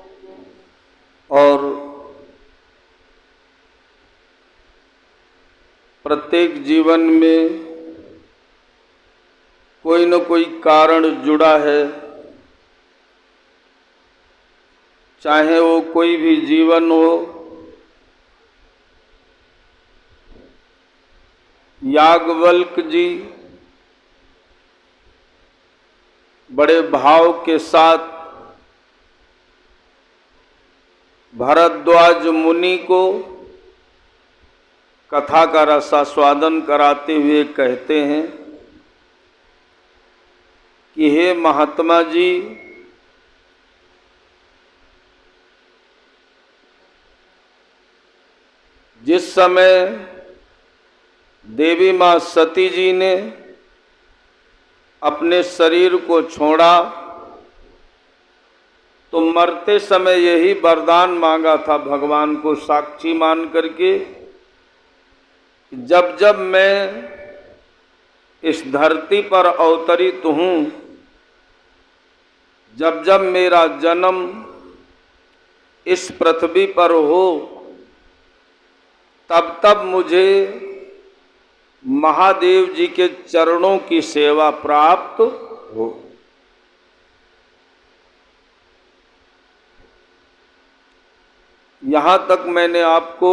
और प्रत्येक जीवन में कोई न कोई कारण जुड़ा है, चाहे वो कोई भी जीवन हो। याज्ञवल्क्य जी बड़े भाव के साथ भरद्वाज मुनि को कथा का रसास्वादन कराते हुए कहते हैं कि हे महात्मा जी, जिस समय देवी मां सती जी ने अपने शरीर को छोड़ा तो मरते समय यही वरदान मांगा था भगवान को साक्षी मान करके, जब जब मैं इस धरती पर अवतरित हूँ, जब जब मेरा जन्म इस पृथ्वी पर हो, तब तब मुझे महादेव जी के चरणों की सेवा प्राप्त हो। यहाँ तक मैंने आपको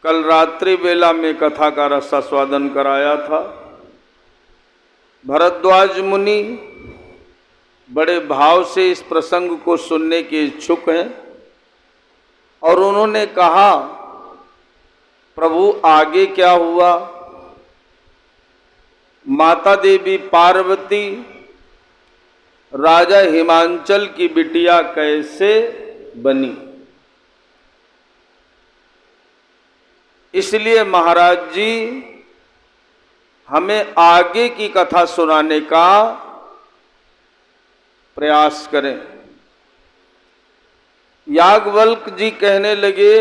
कल रात्रि वेला में कथा का रसास्वादन कराया था। भरद्वाज मुनि बड़े भाव से इस प्रसंग को सुनने के इच्छुक हैं और उन्होंने कहा, प्रभु आगे क्या हुआ? माता देवी पार्वती राजा हिमांचल की बिटिया कैसे बनी? इसलिए महाराज जी हमें आगे की कथा सुनाने का प्रयास करें। याज्ञवल्क्य जी कहने लगे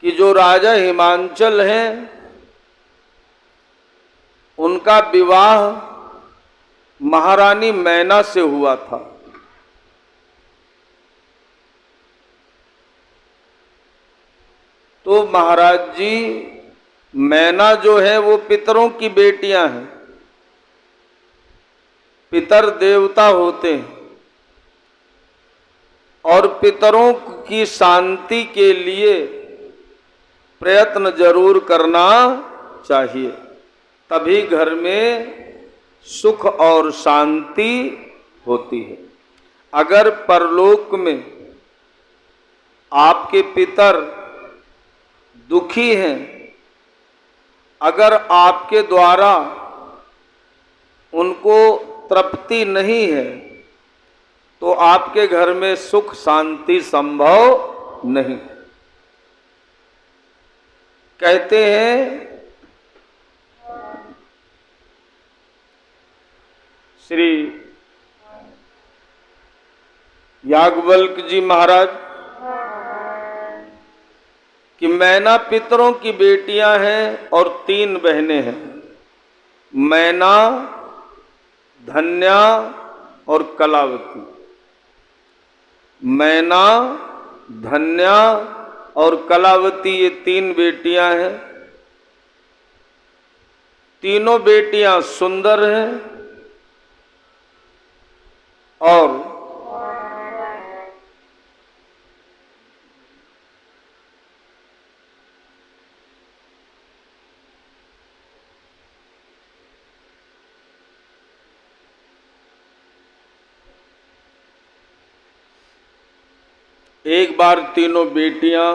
कि जो राजा हिमांचल हैं उनका विवाह महारानी मैना से हुआ था। तो महाराज जी मैना जो है वो पितरों की बेटियां हैं, पितर देवता होते हैं और पितरों की शांति के लिए प्रयत्न जरूर करना चाहिए, तभी घर में सुख और शांति होती है। अगर परलोक में आपके पितर दुखी हैं, अगर आपके द्वारा उनको तृप्ति नहीं है, तो आपके घर में सुख शांति संभव नहीं। कहते हैं श्री याज्ञवल्क्य जी महाराज कि मैना पितरों की बेटियां हैं और 3 बहनें हैं, मैना, धन्या और कलावती। मैना, धन्या और कलावती ये 3 बेटियां हैं। तीनों बेटियां सुंदर हैं और एक बार तीनों बेटियां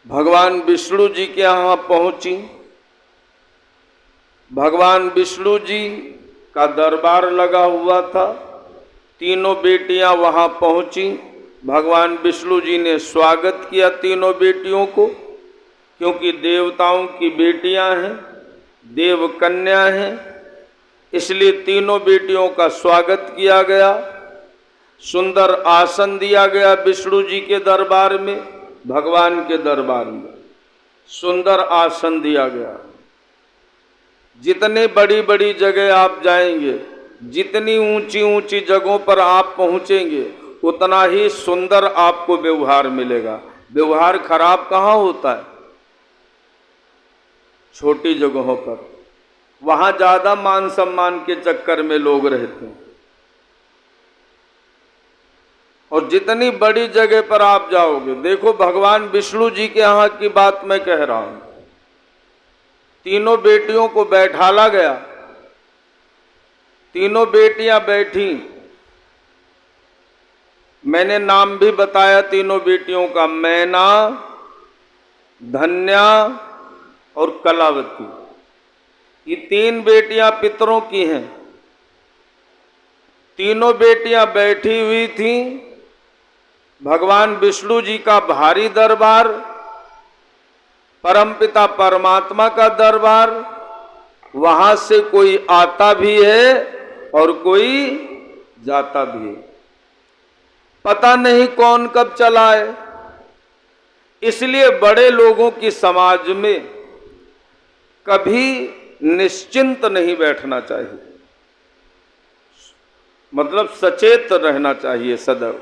भगवान विष्णु जी के यहाँ पहुंची। भगवान विष्णु जी का दरबार लगा हुआ था। तीनों बेटियां वहां पहुंची। भगवान विष्णु जी ने स्वागत किया तीनों बेटियों को, क्योंकि देवताओं की बेटियां हैं, देव कन्या हैं, इसलिए तीनों बेटियों का स्वागत किया गया। सुंदर आसन दिया गया विष्णु जी के दरबार में, भगवान के दरबार में सुंदर आसन दिया गया। जितने बड़ी बड़ी जगह आप जाएंगे, जितनी ऊंची ऊंची जगहों पर आप पहुंचेंगे, उतना ही सुंदर आपको व्यवहार मिलेगा। व्यवहार खराब कहाँ होता है? छोटी जगहों पर। वहां ज्यादा मान सम्मान के चक्कर में लोग रहते हैं। और जितनी बड़ी जगह पर आप जाओगे, देखो भगवान विष्णु जी के यहाँ की बात मैं कह रहा हूं। तीनों बेटियों को बैठाला गया, तीनों बेटियां बैठी। मैंने नाम भी बताया तीनों बेटियों का, मैना, धन्या और कलावती। ये तीन बेटियां पितरों की हैं। तीनों बेटियां बैठी हुई थीं। भगवान विष्णु जी का भारी दरबार, परमपिता परमात्मा का दरबार, वहां से कोई आता भी है और कोई जाता भी है। पता नहीं कौन कब चला है। इसलिए बड़े लोगों की समाज में कभी निश्चिंत नहीं बैठना चाहिए, मतलब सचेत रहना चाहिए सदैव।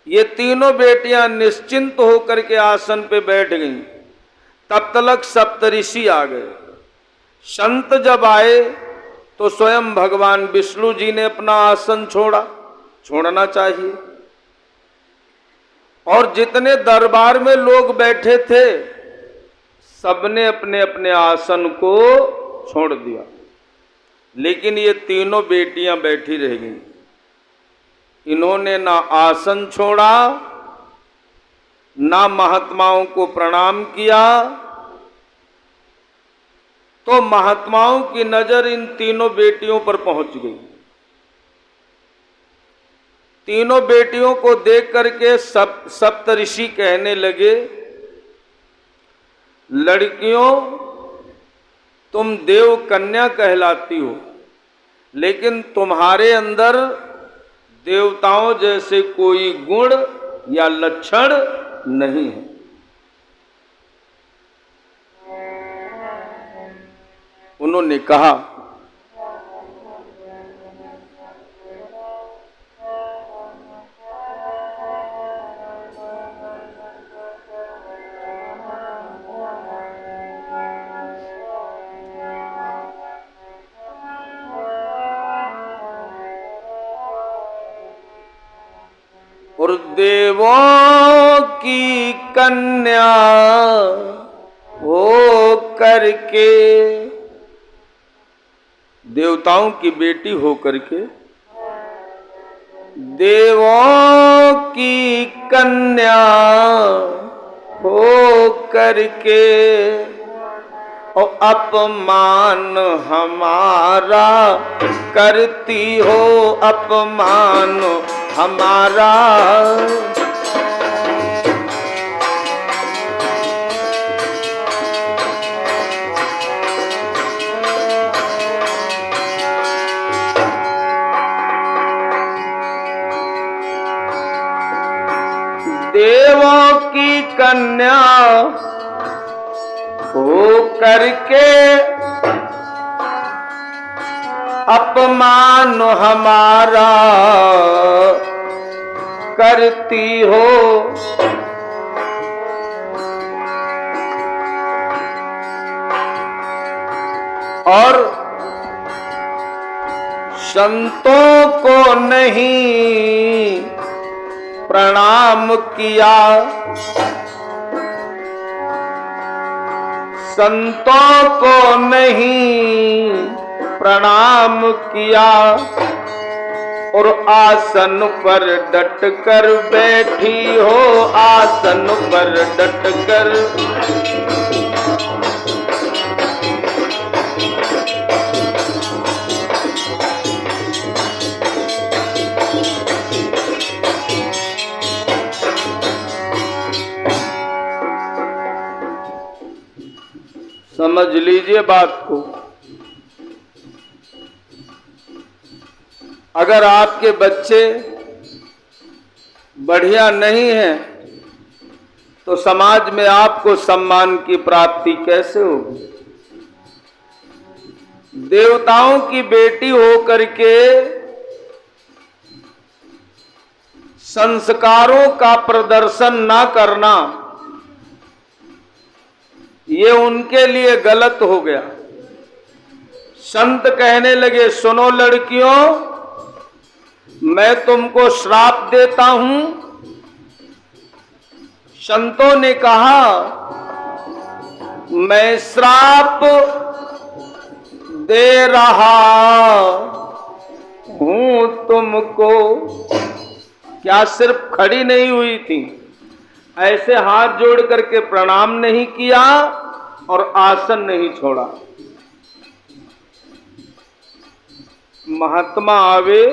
ये तीनों बेटियां निश्चिंत होकर के आसन पे बैठ गईं। तब तक सप्तऋषि आ गए। संत जब आए तो स्वयं भगवान विष्णु जी ने अपना आसन छोड़ा, छोड़ना चाहिए। और जितने दरबार में लोग बैठे थे, सबने अपने अपने आसन को छोड़ दिया, लेकिन ये तीनों बेटियां बैठी रह गईं। इन्होंने ना आसन छोड़ा, ना महात्माओं को प्रणाम किया। तो महात्माओं की नजर इन तीनों बेटियों पर पहुंच गई। तीनों बेटियों को देख करके सप्तऋषि कहने लगे, लड़कियों, तुम देव कन्या कहलाती हो, लेकिन तुम्हारे अंदर देवताओं जैसे कोई गुण या लक्षण नहीं है। उन्होंने कहा, और देवों की कन्या हो करके, देवताओं की बेटी हो करके, देवों की कन्या हो करके और अपमान हमारा करती हो, अपमान हमारा। देवों की कन्या हो करके अपमान हमारा करती हो, और संतों को नहीं प्रणाम किया, संतों को नहीं प्रणाम किया, और आसन पर डट कर बैठी हो, आसन पर डट कर। समझ लीजिए बात को। अगर आपके बच्चे बढ़िया नहीं हैं तो समाज में आपको सम्मान की प्राप्ति कैसे होगी? देवताओं की बेटी होकर के संस्कारों का प्रदर्शन ना करना, ये उनके लिए गलत हो गया। संत कहने लगे, सुनो लड़कियों, मैं तुमको श्राप देता हूं। संतों ने कहा, मैं श्राप दे रहा हूं तुमको। क्या सिर्फ खड़ी नहीं हुई थी, ऐसे हाथ जोड़ करके प्रणाम नहीं किया और आसन नहीं छोड़ा। महात्मा आवे,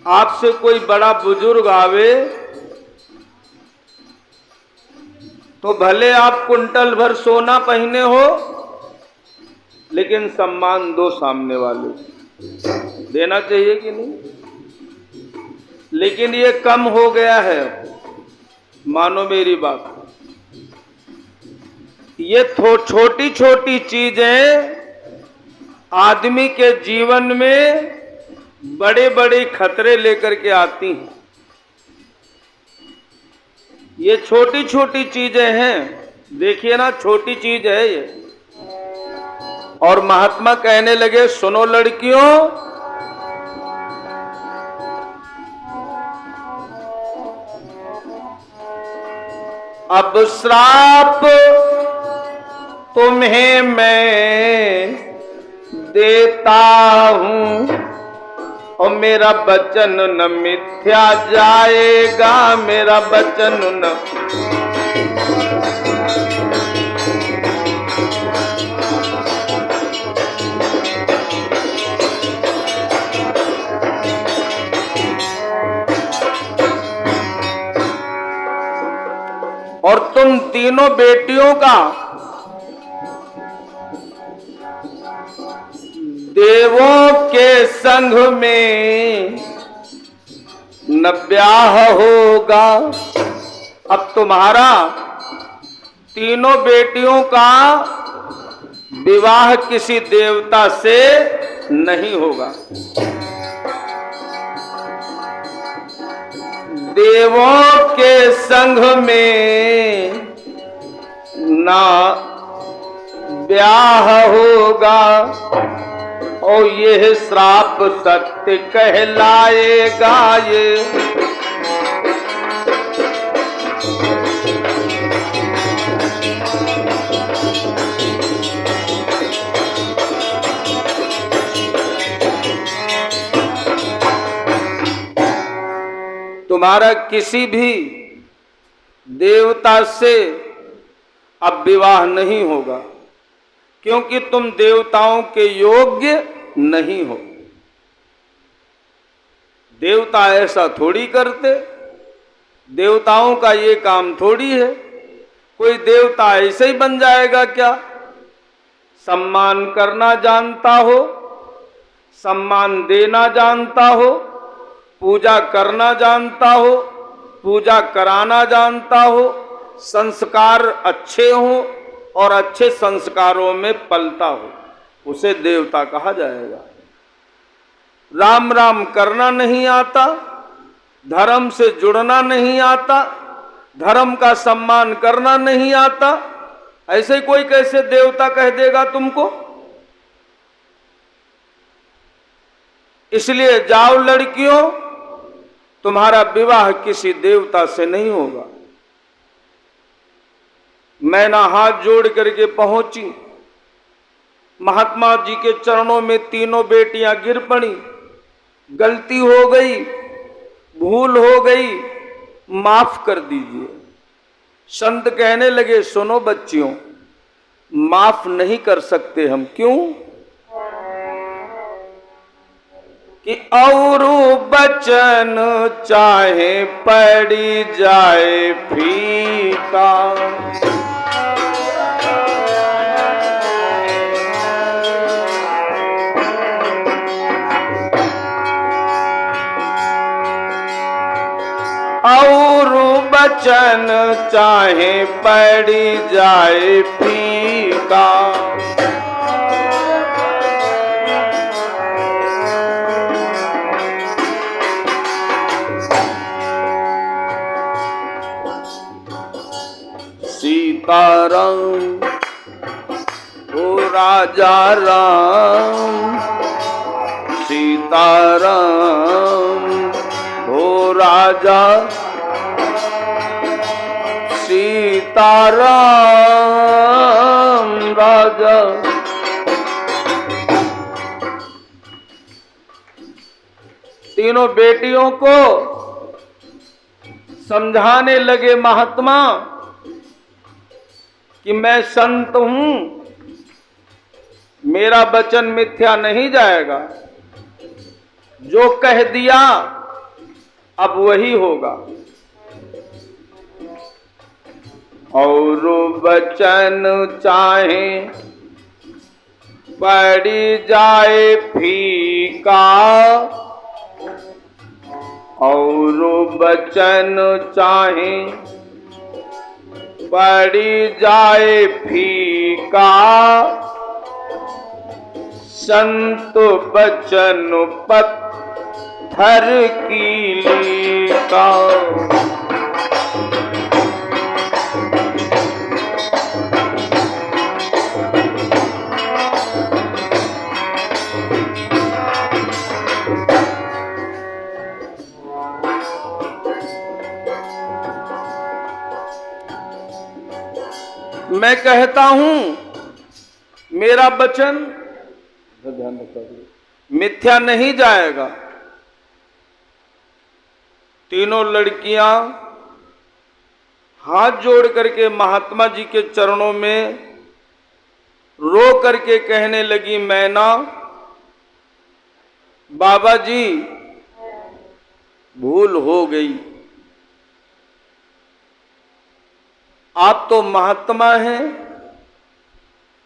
आपसे कोई बड़ा बुजुर्ग आवे तो भले आप कुंटल भर सोना पहने हो, लेकिन सम्मान दो सामने वाले। देना चाहिए कि नहीं? लेकिन ये कम हो गया है, मानो मेरी बात। ये छोटी छोटी चीजें आदमी के जीवन में बड़े बड़े खतरे लेकर के आती हैं। ये छोटी छोटी चीजें हैं, देखिए ना, छोटी चीज है ये। और महात्मा कहने लगे, सुनो लड़कियों, अब श्राप तुम्हें मैं देता हूं और मेरा वचन न मिथ्या जाएगा, मेरा वचन न। और तुम तीनों बेटियों का देवों के संग में न ब्याह होगा। अब तुम्हारा तीनों बेटियों का विवाह किसी देवता से नहीं होगा। देवों के संग में ना ब्याह होगा और यह श्राप सत्य कहलाएगा। ये तुम्हारा किसी भी देवता से अब विवाह नहीं होगा, क्योंकि तुम देवताओं के योग्य नहीं हो। देवता ऐसा थोड़ी करते, देवताओं का ये काम थोड़ी है। कोई देवता ऐसे ही बन जाएगा क्या? सम्मान करना जानता हो, सम्मान देना जानता हो, पूजा करना जानता हो, पूजा कराना जानता हो, संस्कार अच्छे हों और अच्छे संस्कारों में पलता हो, उसे देवता कहा जाएगा। राम राम करना नहीं आता, धर्म से जुड़ना नहीं आता, धर्म का सम्मान करना नहीं आता, ऐसे कोई कैसे देवता कह देगा तुमको? इसलिए जाओ लड़कियों, तुम्हारा विवाह किसी देवता से नहीं होगा। मैना हाथ जोड़ करके पहुंची, महात्मा जी के चरणों में तीनों बेटियां गिर पड़ी। गलती हो गई, भूल हो गई, माफ कर दीजिए। संत कहने लगे, सुनो बच्चियों, माफ नहीं कर सकते हम। क्यों? कि और बचन चाहे पड़ी जाए फीका, और बचन चाहे पड़ी जाए फीका, राजा राम सीताराम, हो राजा सीताराम राजा। तीनों बेटियों को समझाने लगे महात्मा कि मैं संत हूं, मेरा वचन मिथ्या नहीं जाएगा, जो कह दिया अब वही होगा। और वचन चाहे पड़ी जाए फीका, और वचन चाहे पड़ी जाए फीका, संत बचन पत्थर की लीका। मैं कहता हूं मेरा वचन ध्यान मिथ्या नहीं जाएगा। तीनों लड़कियां हाथ जोड़ करके महात्मा जी के चरणों में रो करके कहने लगी, मैना बाबा जी भूल हो गई, आप तो महात्मा हैं,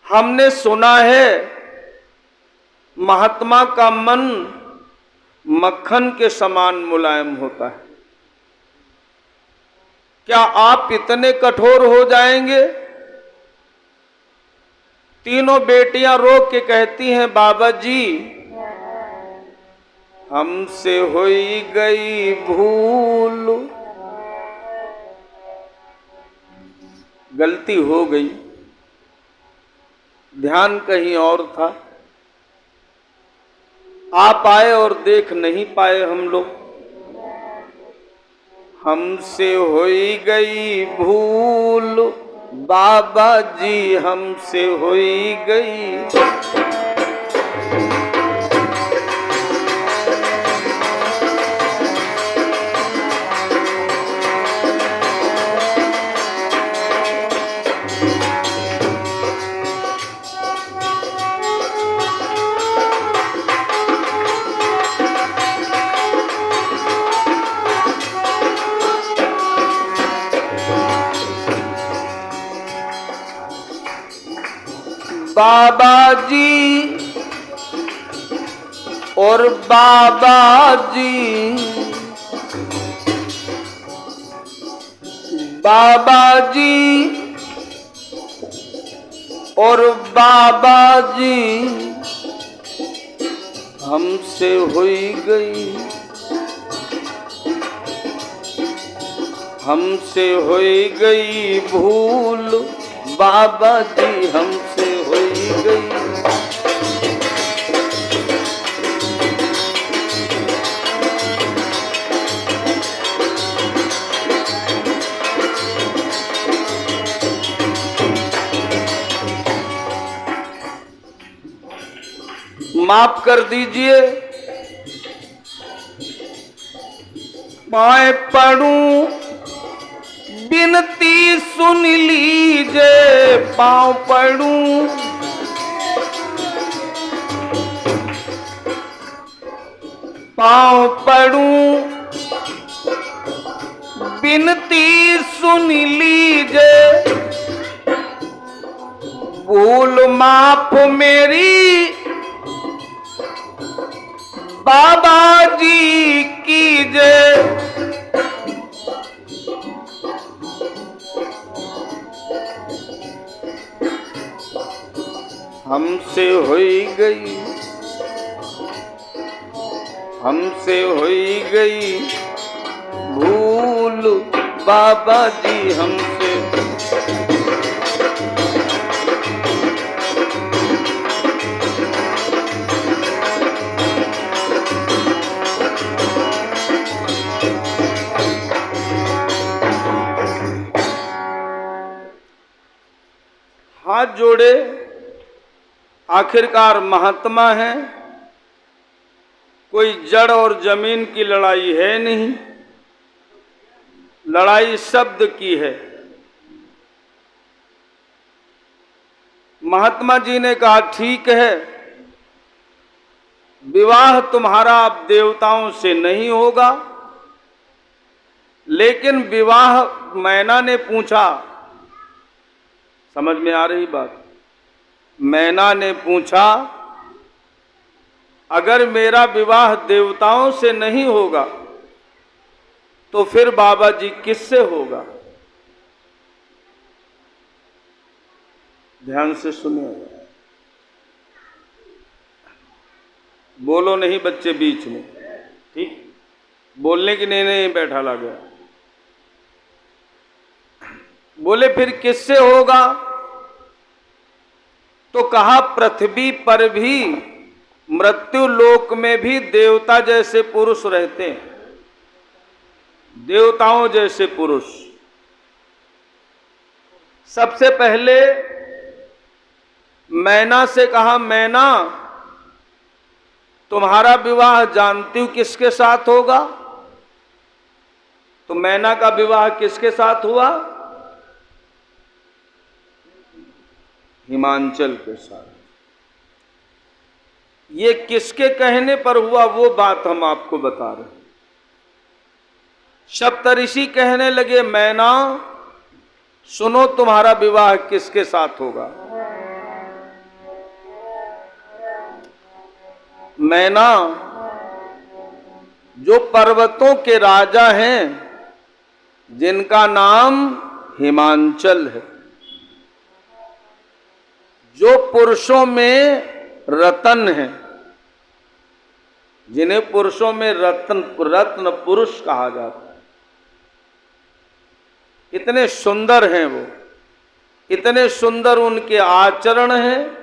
हमने सुना है महात्मा का मन मक्खन के समान मुलायम होता है, क्या आप इतने कठोर हो जाएंगे? तीनों बेटियां रो के कहती हैं, बाबा जी हमसे हुई गई भूल, गलती हो गई, ध्यान कहीं और था, आप आए और देख नहीं पाए हम लोग, हमसे हुई गई भूल बाबा जी हमसे हुई गई। बाबा जी और बाबा जी, बाबा जी और बाबा जी हमसे हुई गई, हमसे हुई गई भूल बाबा जी हमसे हुई गई। माफ कर दीजिए, पाए पड़ूं बिनती सुन लीजे, पांव पड़ूं पांव पड़ूं बिनती सुन लीजे, भूल माफ मेरी बाबा जी कीजे। हमसे हुई गई, हमसे हुई गई भूल बाबा जी हमसे। जोड़े, आखिरकार महात्मा हैं। कोई जड़ और जमीन की लड़ाई है नहीं, लड़ाई शब्द की है। महात्मा जी ने कहा ठीक है, विवाह तुम्हारा अब देवताओं से नहीं होगा, लेकिन विवाह मैना ने पूछा। समझ में आ रही बात? मैना ने पूछा, अगर मेरा विवाह देवताओं से नहीं होगा तो फिर बाबा जी किससे होगा? ध्यान से सुनिए, बोलो नहीं बच्चे बीच में, ठीक? बोलने की नहीं बैठा ला गया। बोले फिर किससे होगा? तो कहा पृथ्वी पर भी, मृत्यु लोक में भी देवता जैसे पुरुष रहते हैं, देवताओं जैसे पुरुष। सबसे पहले मैना से कहा, मैना तुम्हारा विवाह जानती हूं किसके साथ होगा? तो मैना का विवाह किसके साथ हुआ? हिमांचल के साथ। ये किसके कहने पर हुआ वो बात हम आपको बता रहे हैं। सप्तऋषि कहने लगे, मैना सुनो तुम्हारा विवाह किसके साथ होगा? मैना जो पर्वतों के राजा हैं, जिनका नाम हिमांचल है, जो पुरुषों में रतन है, जिन्हें पुरुषों में रत्न पुरुष कहा जाता है, इतने सुंदर हैं वो, इतने सुंदर उनके आचरण हैं,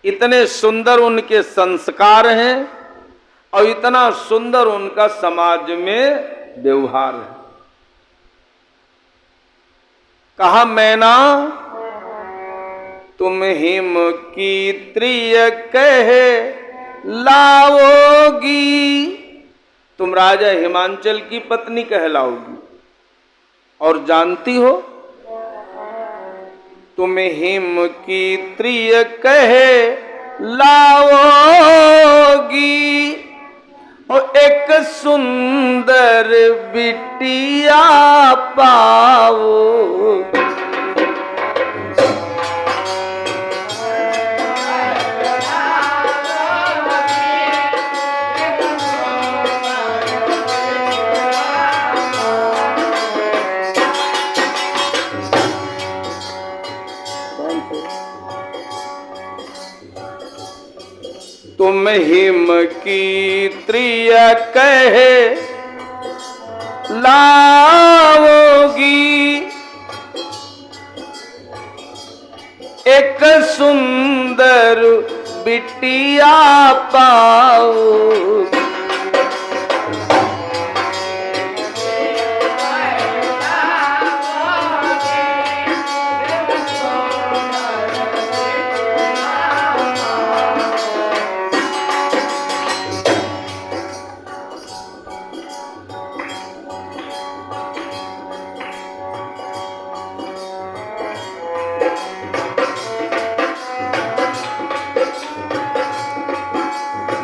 इतने सुंदर उनके संस्कार हैं, और इतना सुंदर उनका समाज में व्यवहार है। कहा, मैना तुम हिम की त्रिय कहे लाओगी, तुम राजा हिमांचल की पत्नी कहलाओगी। और जानती हो, तुम हिम की त्रिय कहे लाओगी, और एक सुंदर बिटिया पाओ। तुम हिम की त्रिय कहे लाओगी, एक सुंदर बिटिया पाओ।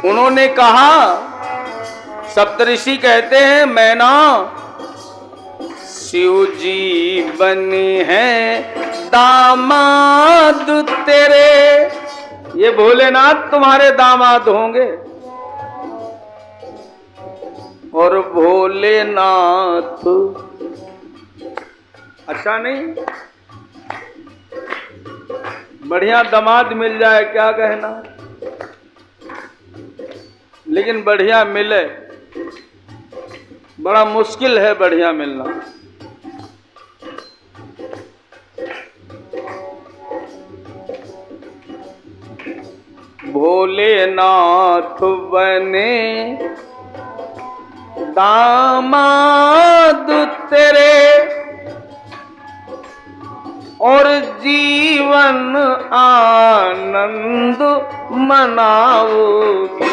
उन्होंने कहा, सप्तऋषि कहते हैं, मैना शिव जी बनी है दामाद तेरे, ये भोलेनाथ तुम्हारे दामाद होंगे। और भोलेनाथ अच्छा नहीं, बढ़िया दामाद मिल जाए क्या कहना, लेकिन बढ़िया मिले, बड़ा मुश्किल है बढ़िया मिलना। भोलेनाथ बने दामाद तेरे, और जीवन आनंद मनाओगी।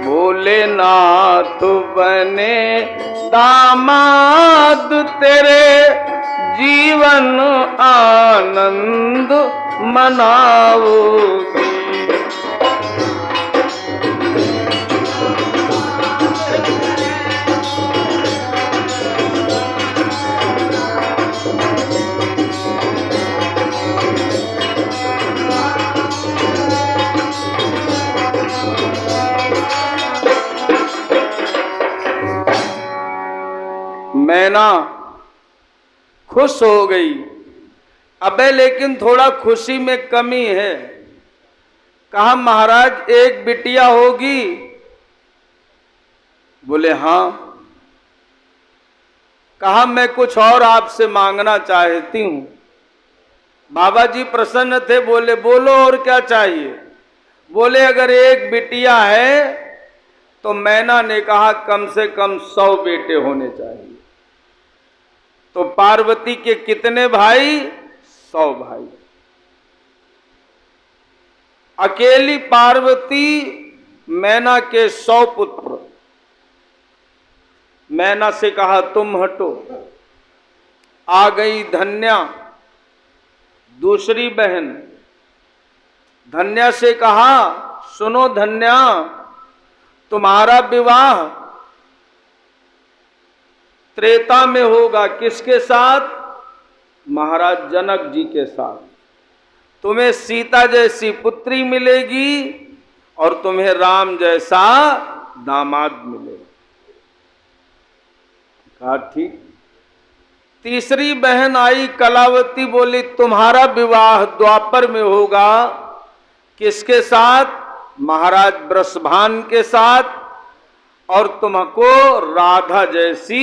भोलेनाथ बने दामाद तेरे, जीवन आनंद मनाओगी। मैना खुश हो गई। अबे लेकिन थोड़ा खुशी में कमी है। कहा महाराज एक बिटिया होगी? बोले हाँ। कहा मैं कुछ और आपसे मांगना चाहती हूं। बाबा जी प्रसन्न थे, बोले बोलो और क्या चाहिए? बोले अगर एक बिटिया है तो मैना ने कहा कम से कम 100 बेटे होने चाहिए। तो पार्वती के कितने भाई? 100 भाई। अकेली पार्वती मैना के 100 पुत्र। मैना से कहा तुम हटो। आ गई धन्या, दूसरी बहन। धन्या से कहा सुनो धन्या, तुम्हारा विवाह त्रेता में होगा। किसके साथ? महाराज जनक जी के साथ। तुम्हें सीता जैसी पुत्री मिलेगी और तुम्हें राम जैसा दामाद मिलेगा। कहा ठीक। तीसरी बहन आई कलावती, बोली तुम्हारा विवाह द्वापर में होगा। किसके साथ? महाराज वृषभान के साथ, और तुमको राधा जैसी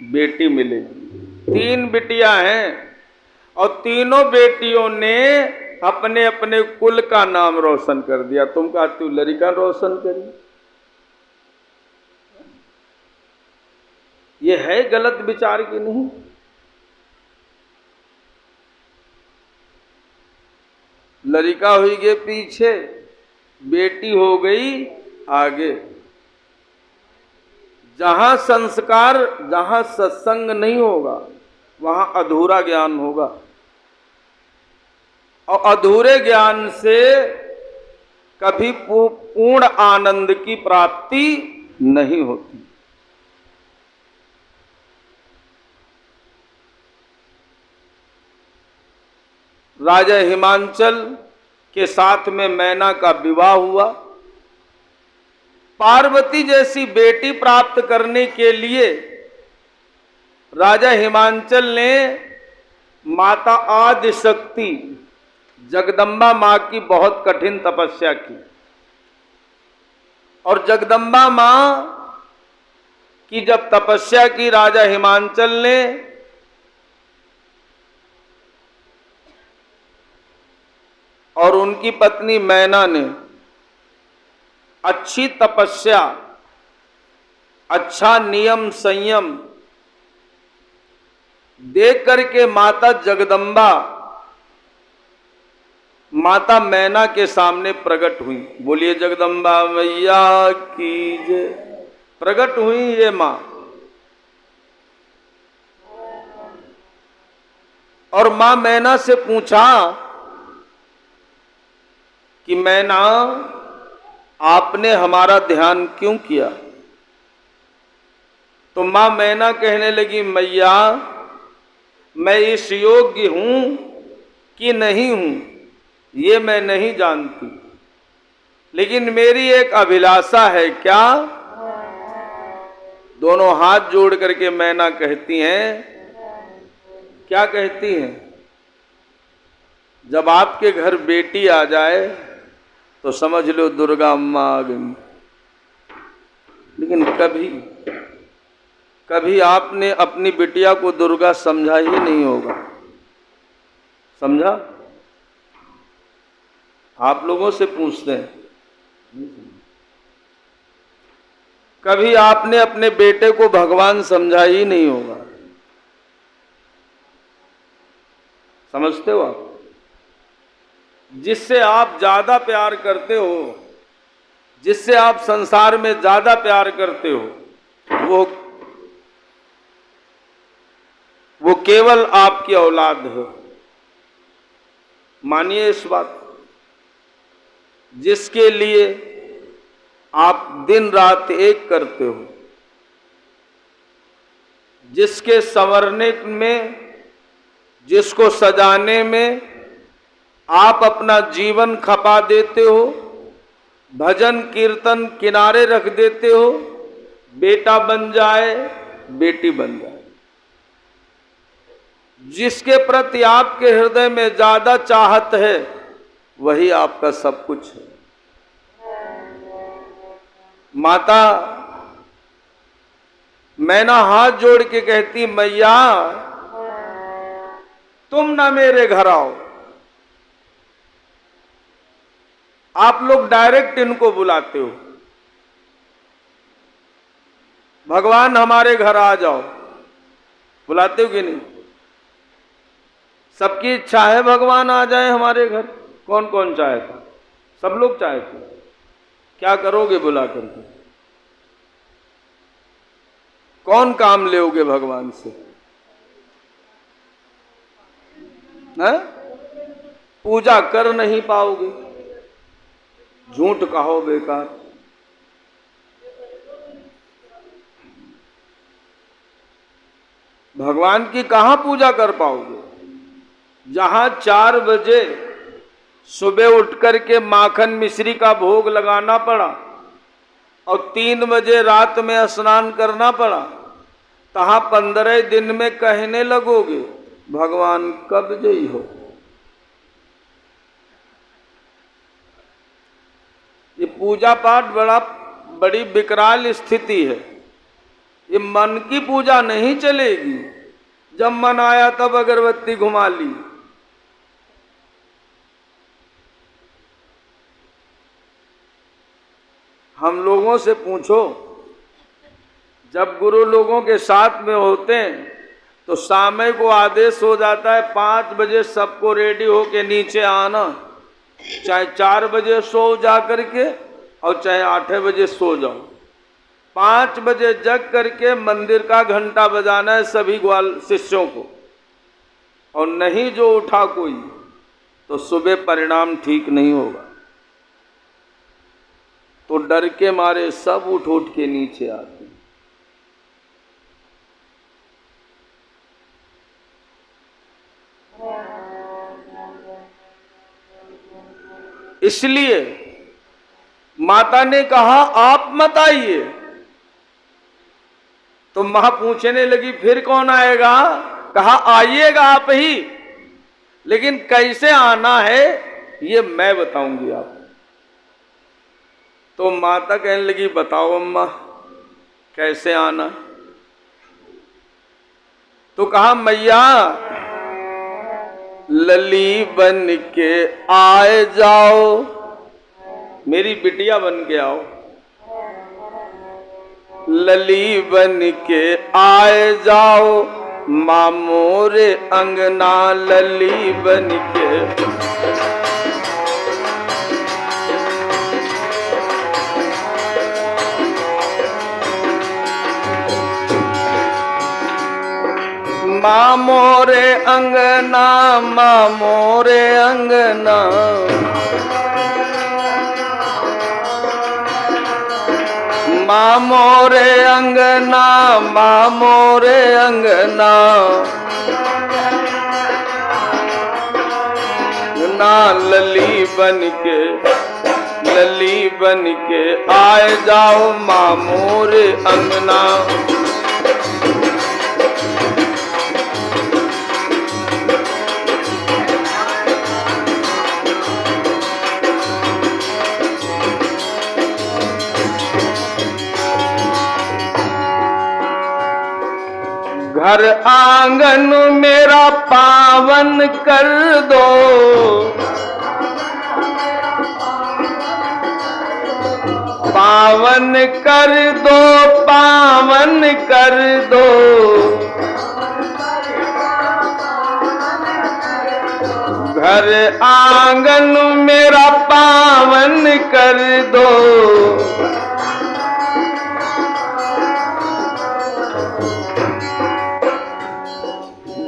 बेटी मिलेगी। 3 बिटियां हैं और तीनों बेटियों ने अपने अपने कुल का नाम रोशन कर दिया। तुम कहती हो लड़का रोशन करी। ये है गलत विचार की नहीं? लड़का हुई गए पीछे, बेटी हो गई आगे। जहां संस्कार, जहां सत्संग नहीं होगा वहां अधूरा ज्ञान होगा, और अधूरे ज्ञान से कभी पूर्ण आनंद की प्राप्ति नहीं होती। राजा हिमांचल के साथ में मैना का विवाह हुआ। पार्वती जैसी बेटी प्राप्त करने के लिए राजा हिमांचल ने माता आदिशक्ति जगदम्बा मां की बहुत कठिन तपस्या की। और जगदम्बा मां की जब तपस्या की राजा हिमांचल ने, और उनकी पत्नी मैना ने अच्छी तपस्या, अच्छा नियम संयम देख करके माता जगदम्बा माता मैना के सामने प्रकट हुई। बोलिए जगदम्बा मैया की जय। प्रकट हुई ये मां, और मां मैना से पूछा कि मैना आपने हमारा ध्यान क्यों किया? तो मां मैना कहने लगी मैया मैं इस योग्य हूं कि नहीं हूं ये मैं नहीं जानती, लेकिन मेरी एक अभिलाषा है। क्या? दोनों हाथ जोड़ करके मैना कहती हैं, क्या कहती हैं? जब आपके घर बेटी आ जाए तो समझ लो दुर्गा अम्मा आ गई। लेकिन कभी आपने अपनी बिटिया को दुर्गा समझा ही नहीं होगा। समझा? आप लोगों से पूछते हैं, कभी आपने अपने बेटे को भगवान समझा ही नहीं होगा। समझते हो आप? जिससे आप ज्यादा प्यार करते हो, जिससे आप संसार में ज्यादा प्यार करते हो, वो केवल आपकी औलाद है। मानिए इस बात, जिसके लिए आप दिन रात एक करते हो, जिसके संवरने में, जिसको सजाने में आप अपना जीवन खपा देते हो, भजन कीर्तन किनारे रख देते हो, बेटा बन जाए बेटी बन जाए, जिसके प्रति आपके हृदय में ज्यादा चाहत है, वही आपका सब कुछ है। माता मैं ना हाथ जोड़ के कहती, मैया तुम ना मेरे घर आओ। आप लोग डायरेक्ट इनको बुलाते हो, भगवान हमारे घर आ जाओ, बुलाते हो कि नहीं? सबकी इच्छा है भगवान आ जाए हमारे घर। कौन कौन चाहता? सब लोग चाहते। क्या करोगे बुला करके? कौन काम लोगे भगवान से? है? पूजा कर नहीं पाओगे, झूठ कहो बेकार। भगवान की कहां पूजा कर पाओगे? जहां 4 बजे सुबह उठ करके माखन मिश्री का भोग लगाना पड़ा और 3 बजे रात में स्नान करना पड़ा, तहां 15 दिन में कहने लगोगे भगवान कब जई हो। ये पूजा पाठ बड़ी विकराल स्थिति है। ये मन की पूजा नहीं चलेगी। जब मन आया तब अगरबत्ती घुमा ली। हम लोगों से पूछो, जब गुरु लोगों के साथ में होते हैं तो सामय को आदेश हो जाता है 5 बजे सबको रेडी होके नीचे आना, चाहे 4 बजे सो जा करके और चाहे 8 बजे सो जाओ। 5 बजे जग करके मंदिर का घंटा बजाना है सभी ग्वाल शिष्यों को, और नहीं जो उठा कोई तो सुबह परिणाम ठीक नहीं होगा। तो डर के मारे सब उठ उठ के नीचे आते हैं। इसलिए माता ने कहा आप मत आइए। तो मां पूछने लगी फिर कौन आएगा? कहा आइएगा आप ही, लेकिन कैसे आना है ये मैं बताऊंगी आपको। तो माता कहने लगी बताओ अम्मा कैसे आना? तो कहा मैया लली बन के आए जाओ, मेरी बिटिया बन के आओ। लली बन के आए जाओ, मामोरे अंगना लली बन के। मामोरे अंगना, मामोरे अंगना, मामोरे अंगना, मामोरे अंगना, ना लली बन के आए जाओ मामोरे अंगना। घर आंगन मेरा पावन कर दो, पावन कर दो, पावन कर दो, घर आंगन मेरा पावन कर दो।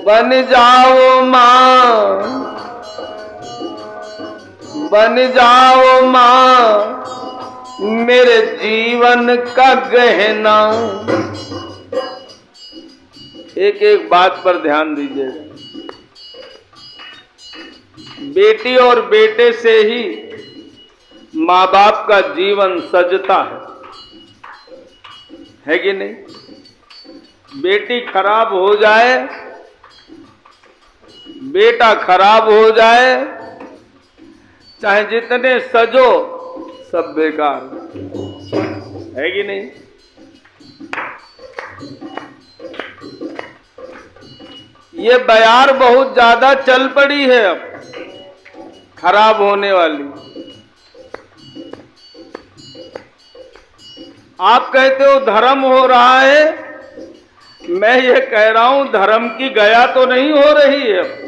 बन जाओ माँ, बन जाओ माँ मेरे जीवन का गहना। एक एक बात पर ध्यान दीजिएगा। बेटी और बेटे से ही माँ बाप का जीवन सजता है कि नहीं? बेटी खराब हो जाए, बेटा खराब हो जाए, चाहे जितने सजो सब बेकार है कि नहीं? ये बयार बहुत ज्यादा चल पड़ी है अब, खराब होने वाली। आप कहते हो धर्म हो रहा है, मैं ये कह रहा हूं धर्म की गया तो नहीं हो रही है।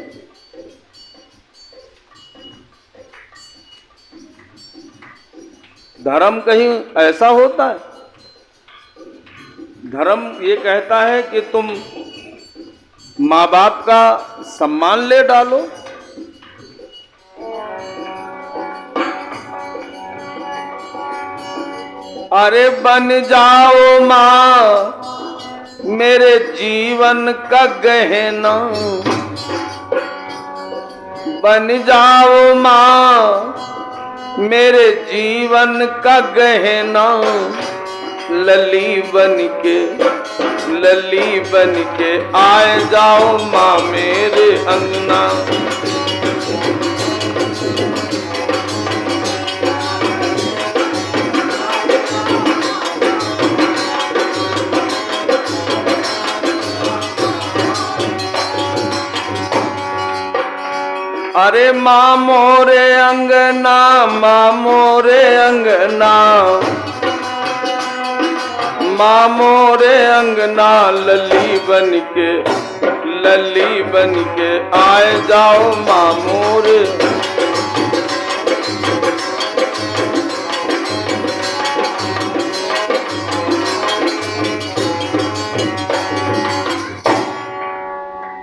धर्म कहीं ऐसा होता है? धर्म ये कहता है कि तुम माँ बाप का सम्मान ले डालो। अरे बन जाओ माँ मेरे जीवन का गहना, बन जाओ माँ मेरे जीवन का गहना। लली बन के आए जाओ माँ मेरे अंगना। अरे माँ मोरे अंगना, माँ मोरे अंगना, माँ मोरे अंगना। लली बन के आए जाओ माँ मोरे।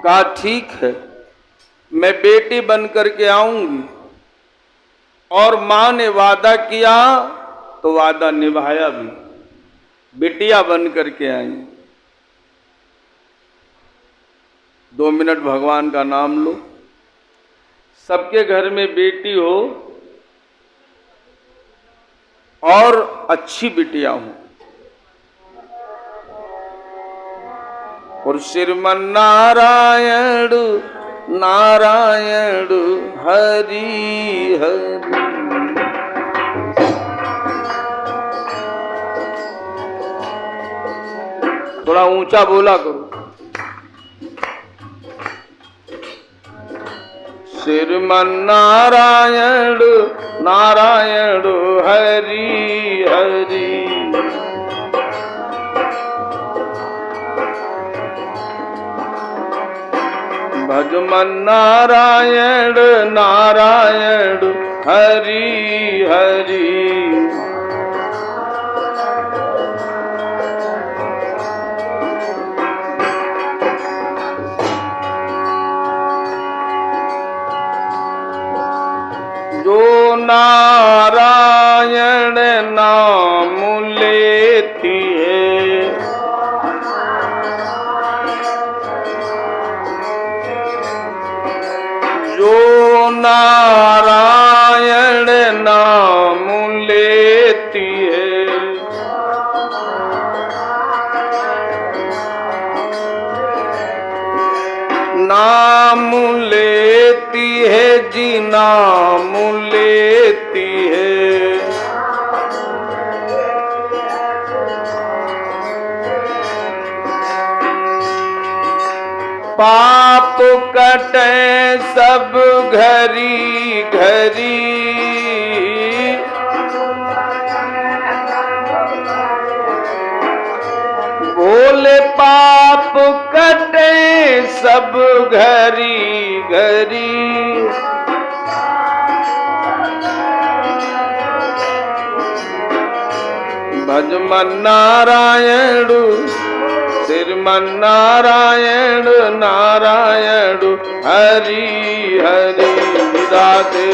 कहा ठीक है, मैं बेटी बन करके आऊंगी। और माँ ने वादा किया तो वादा निभाया भी, बिटिया बन करके आई। 2 मिनट भगवान का नाम लो। सबके घर में बेटी हो और अच्छी बिटिया हो। और श्रीमन नारायण नारायण हरि हरि। थोड़ा ऊंचा बोला करो। श्रीमन नारायण नारायण हरि हरि। भजमन नारायण नारायण हरि हरि। जो नारायण नाम लेती है, जो नारायण नाम लेती है, नाम लेती है जी नाम लेती है। पाप कटे सब घरी घरी, सब घरी घरी। भजमन नारायण श्रीमन नारायण नारायण हरि हरि राधे।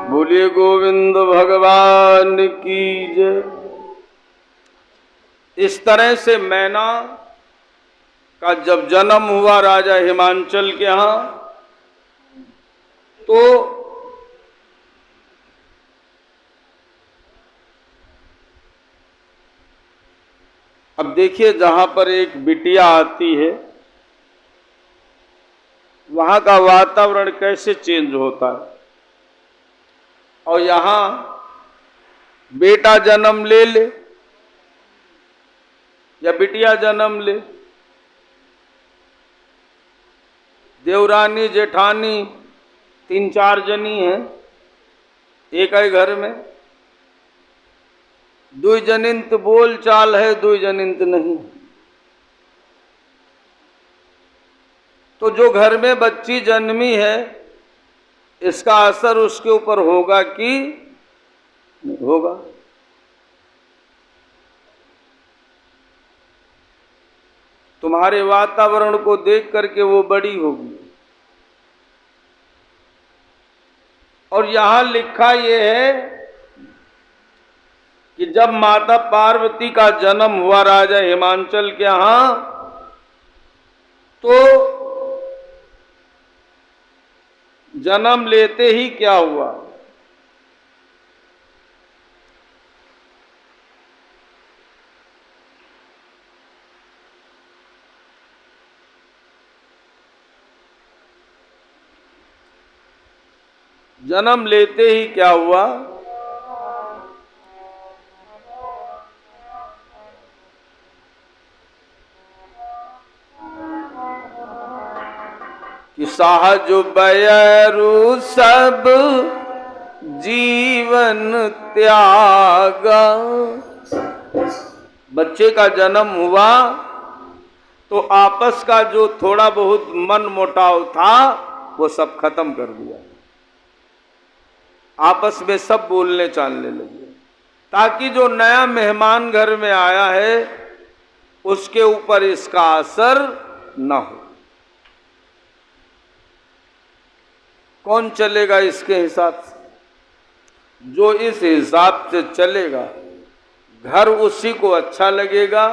बोलिए गोविंद भगवान की जय। इस तरह से मैना का जब जन्म हुआ राजा हिमांचल के यहाँ, तो अब देखिए जहां पर एक बिटिया आती है वहां का वातावरण कैसे चेंज होता है। और यहां बेटा जन्म ले ले या बिटिया जन्म ले, देवरानी जेठानी 3-4 जनी हैं एक ही घर में, 2 जनिंत बोल चाल है, 2 जनिंत नहीं। तो जो घर में बच्ची जन्मी है इसका असर उसके ऊपर होगा कि नहीं होगा। तुम्हारे वातावरण को देख करके वो बड़ी होगी। और यहां लिखा ये है कि जब माता पार्वती का जन्म हुआ राजा हिमांचल के यहां, तो जन्म लेते ही क्या हुआ, जन्म लेते ही क्या हुआ, कि साहज बयरु सब जीवन त्यागा। बच्चे का जन्म हुआ तो आपस का जो थोड़ा बहुत मन मुटाव था वो सब खत्म कर दिया। आपस में सब बोलने चालने लगे, ताकि जो नया मेहमान घर में आया है उसके ऊपर इसका असर न हो। कौन चलेगा इसके हिसाब से? जो इस हिसाब से चलेगा घर उसी को अच्छा लगेगा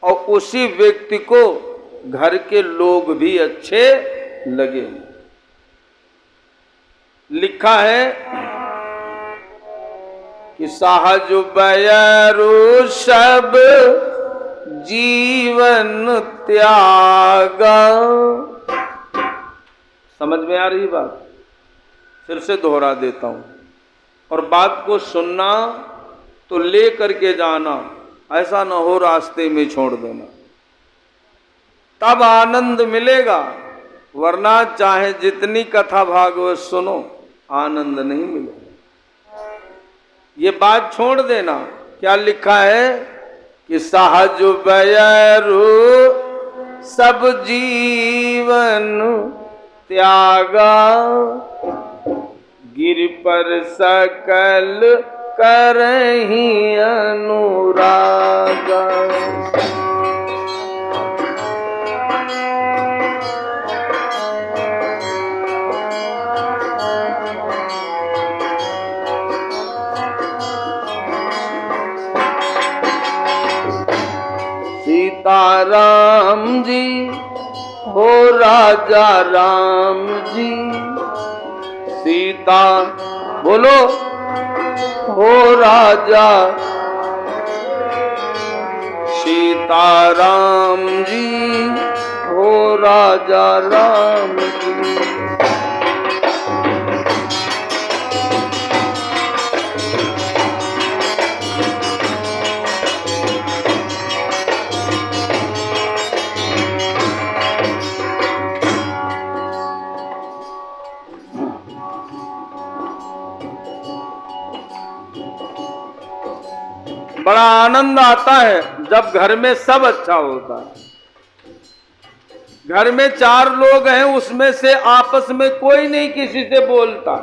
और उसी व्यक्ति को घर के लोग भी अच्छे लगेंगे। लिखा है कि साहज बयरु सब जीवन त्यागा। समझ में आ रही बात? फिर से दोहरा देता हूं, और बात को सुनना तो ले करके जाना, ऐसा ना हो रास्ते में छोड़ देना, तब आनंद मिलेगा। वरना चाहे जितनी कथा भागवत सुनो आनंद नहीं मिलेगा। ये बात छोड़ देना। क्या लिखा है कि सहज बयरु सब जीवन त्यागा, गिर पर सकल करहि अनुरागा। सीता राम जी हो राजा राम जी, सीता बोलो हो राजा, सीता राम जी हो राजा राम जी। बड़ा आनंद आता है जब घर में सब अच्छा होता है। घर में 4 लोग हैं, उसमें से आपस में कोई नहीं किसी से बोलता।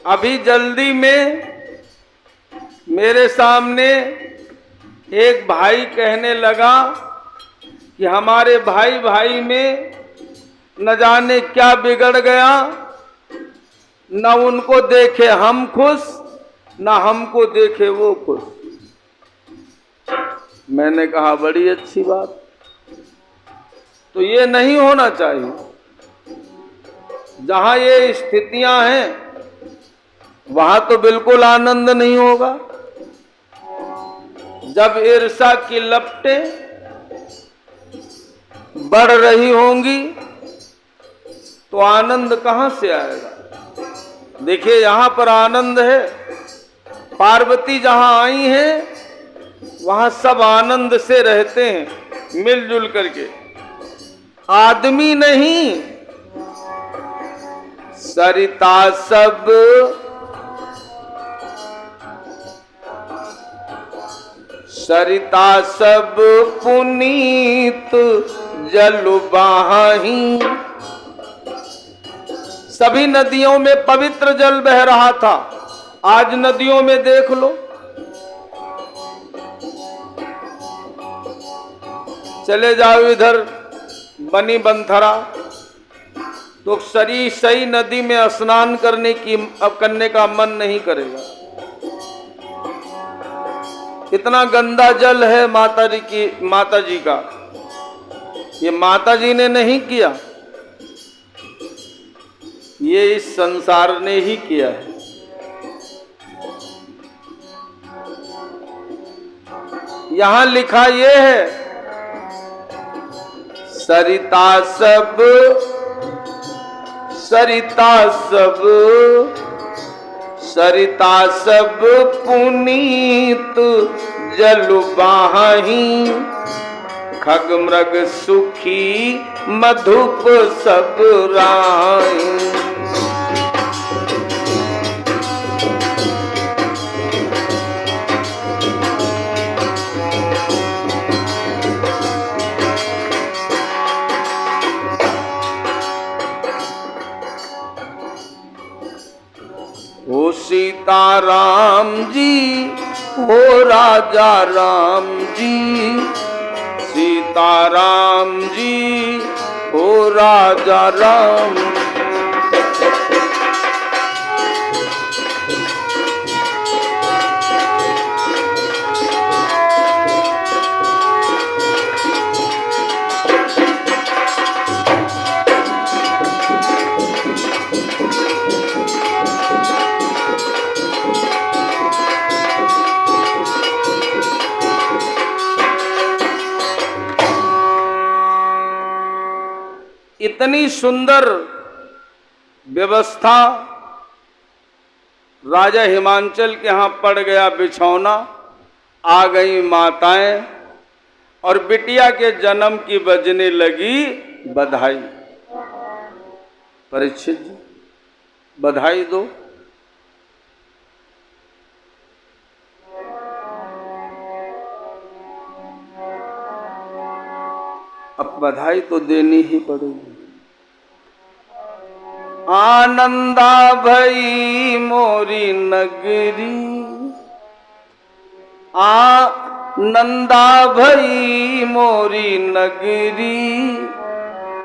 अभी जल्दी में मेरे सामने एक भाई कहने लगा कि हमारे भाई भाई में न जाने क्या बिगड़ गया, न उनको देखे हम खुश, न हमको देखे वो खुश। मैंने कहा बड़ी अच्छी बात, तो ये नहीं होना चाहिए। जहां ये स्थितियां हैं वहां तो बिल्कुल आनंद नहीं होगा। जब ईर्ष्या की लपटें बढ़ रही होंगी तो आनंद कहां से आएगा। देखिए यहां पर आनंद है। पार्वती जहां आई हैं वहां सब आनंद से रहते हैं मिलजुल करके। आदमी नहीं, सरिता सब पुनीत जल बहाहीं। सभी नदियों में पवित्र जल बह रहा था। आज नदियों में देख लो, चले जाओ इधर बनी बंथरा, तो सही नदी में स्नान करने का मन नहीं करेगा। इतना गंदा जल है माता जी का। ये माता जी ने नहीं किया, ये इस संसार ने ही किया है। यहां लिखा ये है, सरिता सब पुनीत जल बहाहीं। खग मृग सुखी मधुप सब राहीं। ओ सीताराम जी, ओ राजा राम जी, सीताराम जी, ओ राजा राम। इतनी सुंदर व्यवस्था राजा हिमांचल के यहाँ पड़ गया बिछौना। आ गई माताएं और बिटिया के जन्म की बजने लगी बधाई। परीक्षित जी बधाई दो। अब बधाई तो देनी ही पड़ेगी। आनंदा भई मोरी नगरी, आनंदा भई मोरी नगरी,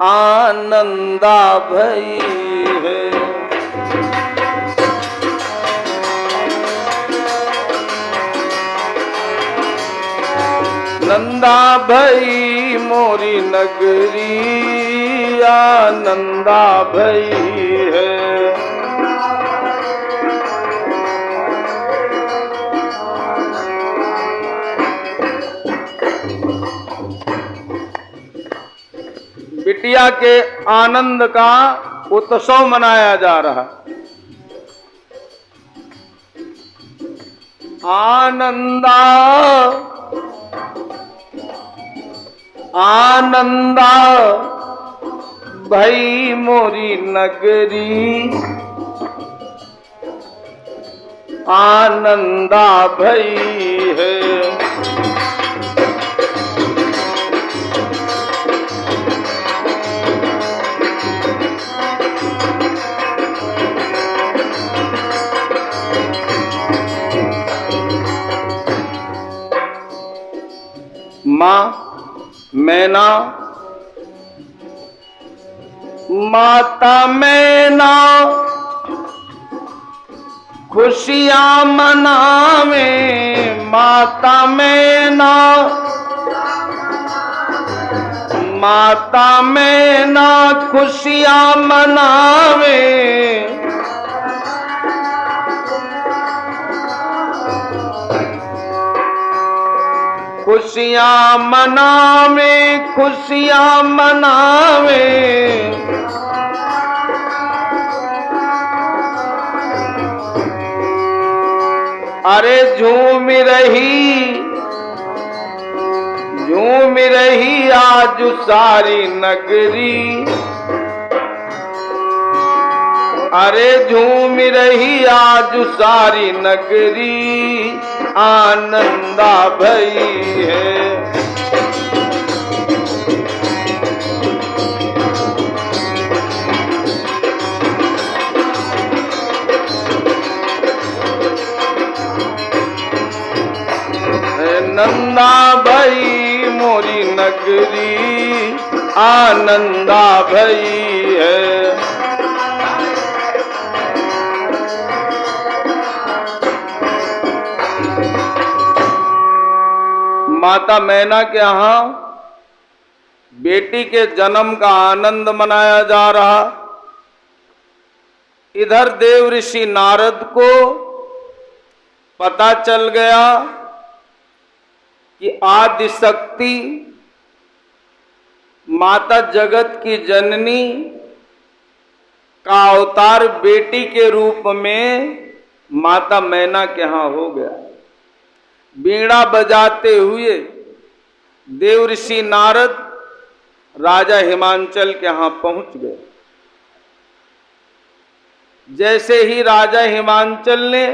आनंदा भई है। नंदा भई मोरी नगरी, आनंदा भई है। बिटिया के आनंद का उत्सव मनाया जा रहा। आनंदा आनंदा भई मोरी नगरी, आनंदा भई है। माँ मैना, माता मैना खुशियाँ मनावे, माता मैना, माता मैना खुशियाँ मनावे। खुशियाँ मनावे, खुशियाँ मनावे। अरे झूम रही आज सारी नगरी। अरे झूम रही आज सारी नगरी, आनंदा भई है। नंदा भई मोरी नगरी, आनंदा भई है। माता मैना के यहाँ बेटी के जन्म का आनंद मनाया जा रहा। इधर देव ऋषि नारद को पता चल गया कि आदि शक्ति माता जगत की जननी का अवतार बेटी के रूप में माता मैना के यहाँ हो गया। बीड़ा बजाते हुए देव ऋषि नारद राजा हिमांचल के यहाँ पहुंच गए। जैसे ही राजा हिमांचल ने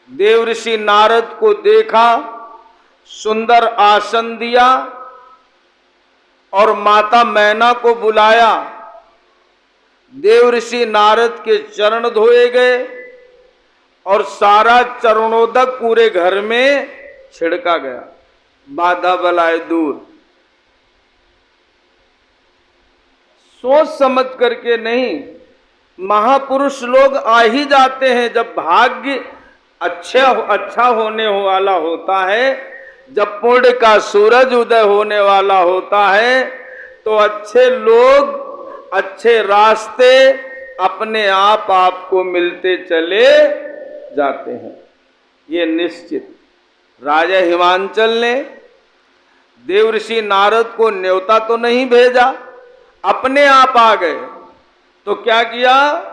देव ऋषि नारद को देखा, सुंदर आसन दिया और माता मैना को बुलाया। देव ऋषि नारद के चरण धोए गए और सारा चरणोदक पूरे घर में छिड़का गया। बाधा बलाए दूर। सोच समझ करके नहीं, महापुरुष लोग आ ही जाते हैं जब भाग्य अच्छा होने वाला होता है, जब पुण्य का सूरज उदय होने वाला होता है, तो अच्छे लोग अच्छे रास्ते अपने आप आपको मिलते चले जाते हैं। ये निश्चित। राजा हिमांचल ने देव ऋषि नारद को न्योता तो नहीं भेजा, अपने आप आ गए। तो क्या किया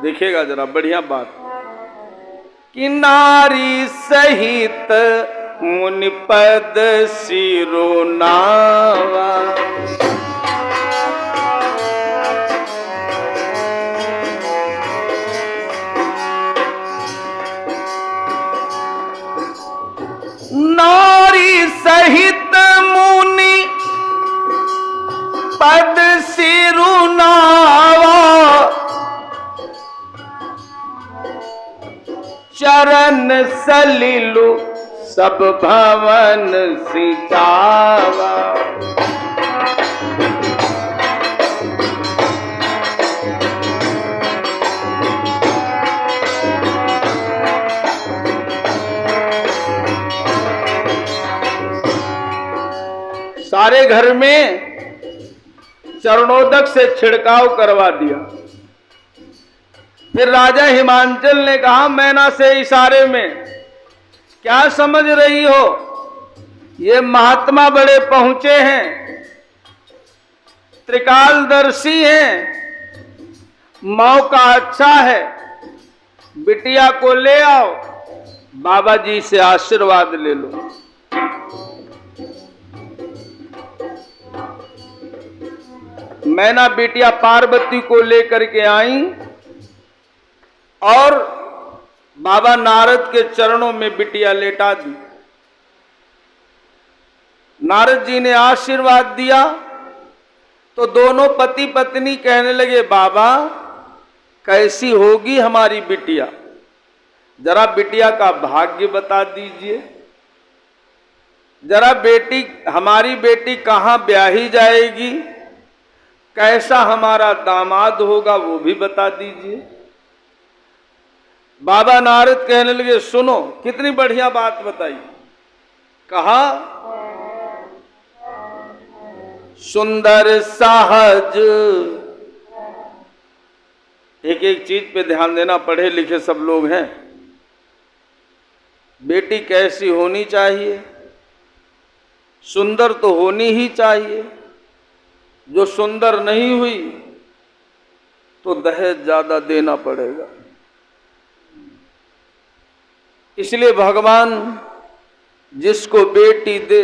देखिएगा जरा, बढ़िया बात। कि नारी सहित मुनि पद सिरो नावा, नारी सहित मुनि पद सिरु नावा, चरण सलिलु सब भवन सिचावा। सारे घर में चरणोदक से छिड़काव करवा दिया। फिर राजा हिमांचल ने कहा मैना से इशारे में, क्या समझ रही हो, ये महात्मा बड़े पहुंचे हैं, त्रिकालदर्शी हैं, मौका अच्छा है, बिटिया को ले आओ, बाबा जी से आशीर्वाद ले लो। मैना बिटिया पार्वती को लेकर के आई और बाबा नारद के चरणों में बिटिया लेटा दी। नारद जी ने आशीर्वाद दिया तो दोनों पति पत्नी कहने लगे, बाबा कैसी होगी हमारी बिटिया, जरा बिटिया का भाग्य बता दीजिए, जरा बेटी, हमारी बेटी कहाँ ब्याही जाएगी, कैसा हमारा दामाद होगा वो भी बता दीजिए। बाबा नारद कहने लगे, सुनो कितनी बढ़िया बात बताई। कहा, सुंदर सहज, एक एक चीज पे ध्यान देना, पढ़े लिखे सब लोग हैं। बेटी कैसी होनी चाहिए? सुंदर तो होनी ही चाहिए। जो सुंदर नहीं हुई तो दहेज ज्यादा देना पड़ेगा। इसलिए भगवान जिसको बेटी दे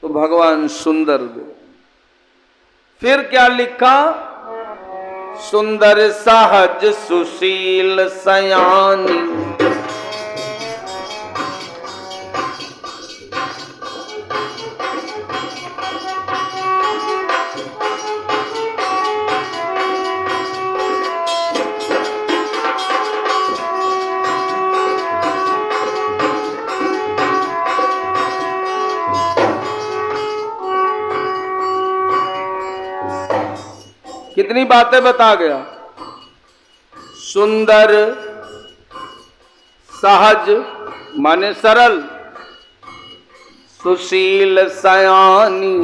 तो भगवान सुंदर दे। फिर क्या लिखा? सुंदर सहज सुशील सयानी, कितनी बातें बता गया। सुंदर, सहज माने सरल, सुशील सयानी,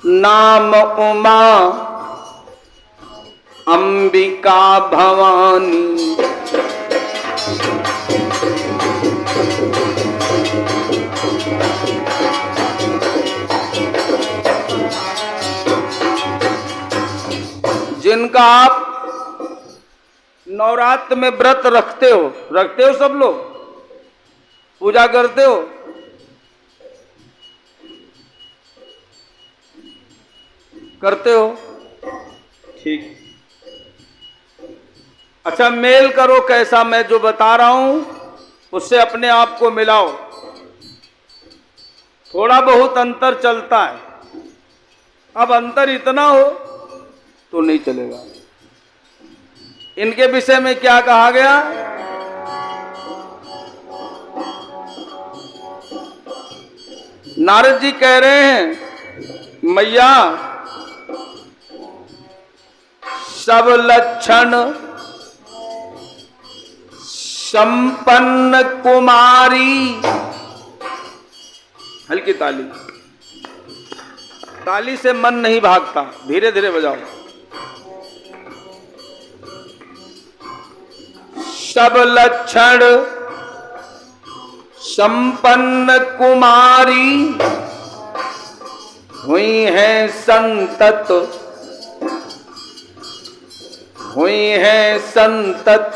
नाम उमा अंबिका भवानी, जिनका आप नवरात्र में व्रत रखते हो सब लोग, पूजा करते हो। करते हो, ठीक। अच्छा, मेल करो कैसा मैं जो बता रहा हूं उससे अपने आप को मिलाओ। थोड़ा बहुत अंतर चलता है, अब अंतर इतना हो तो नहीं चलेगा। इनके विषय में क्या कहा गया? नारद जी कह रहे हैं, मैया सब लक्षण संपन्न कुमारी, हल्की ताली, ताली से मन नहीं भागता, धीरे धीरे बजाओ। सब लक्षण संपन्न कुमारी, हुई है संतत, हुई है संतत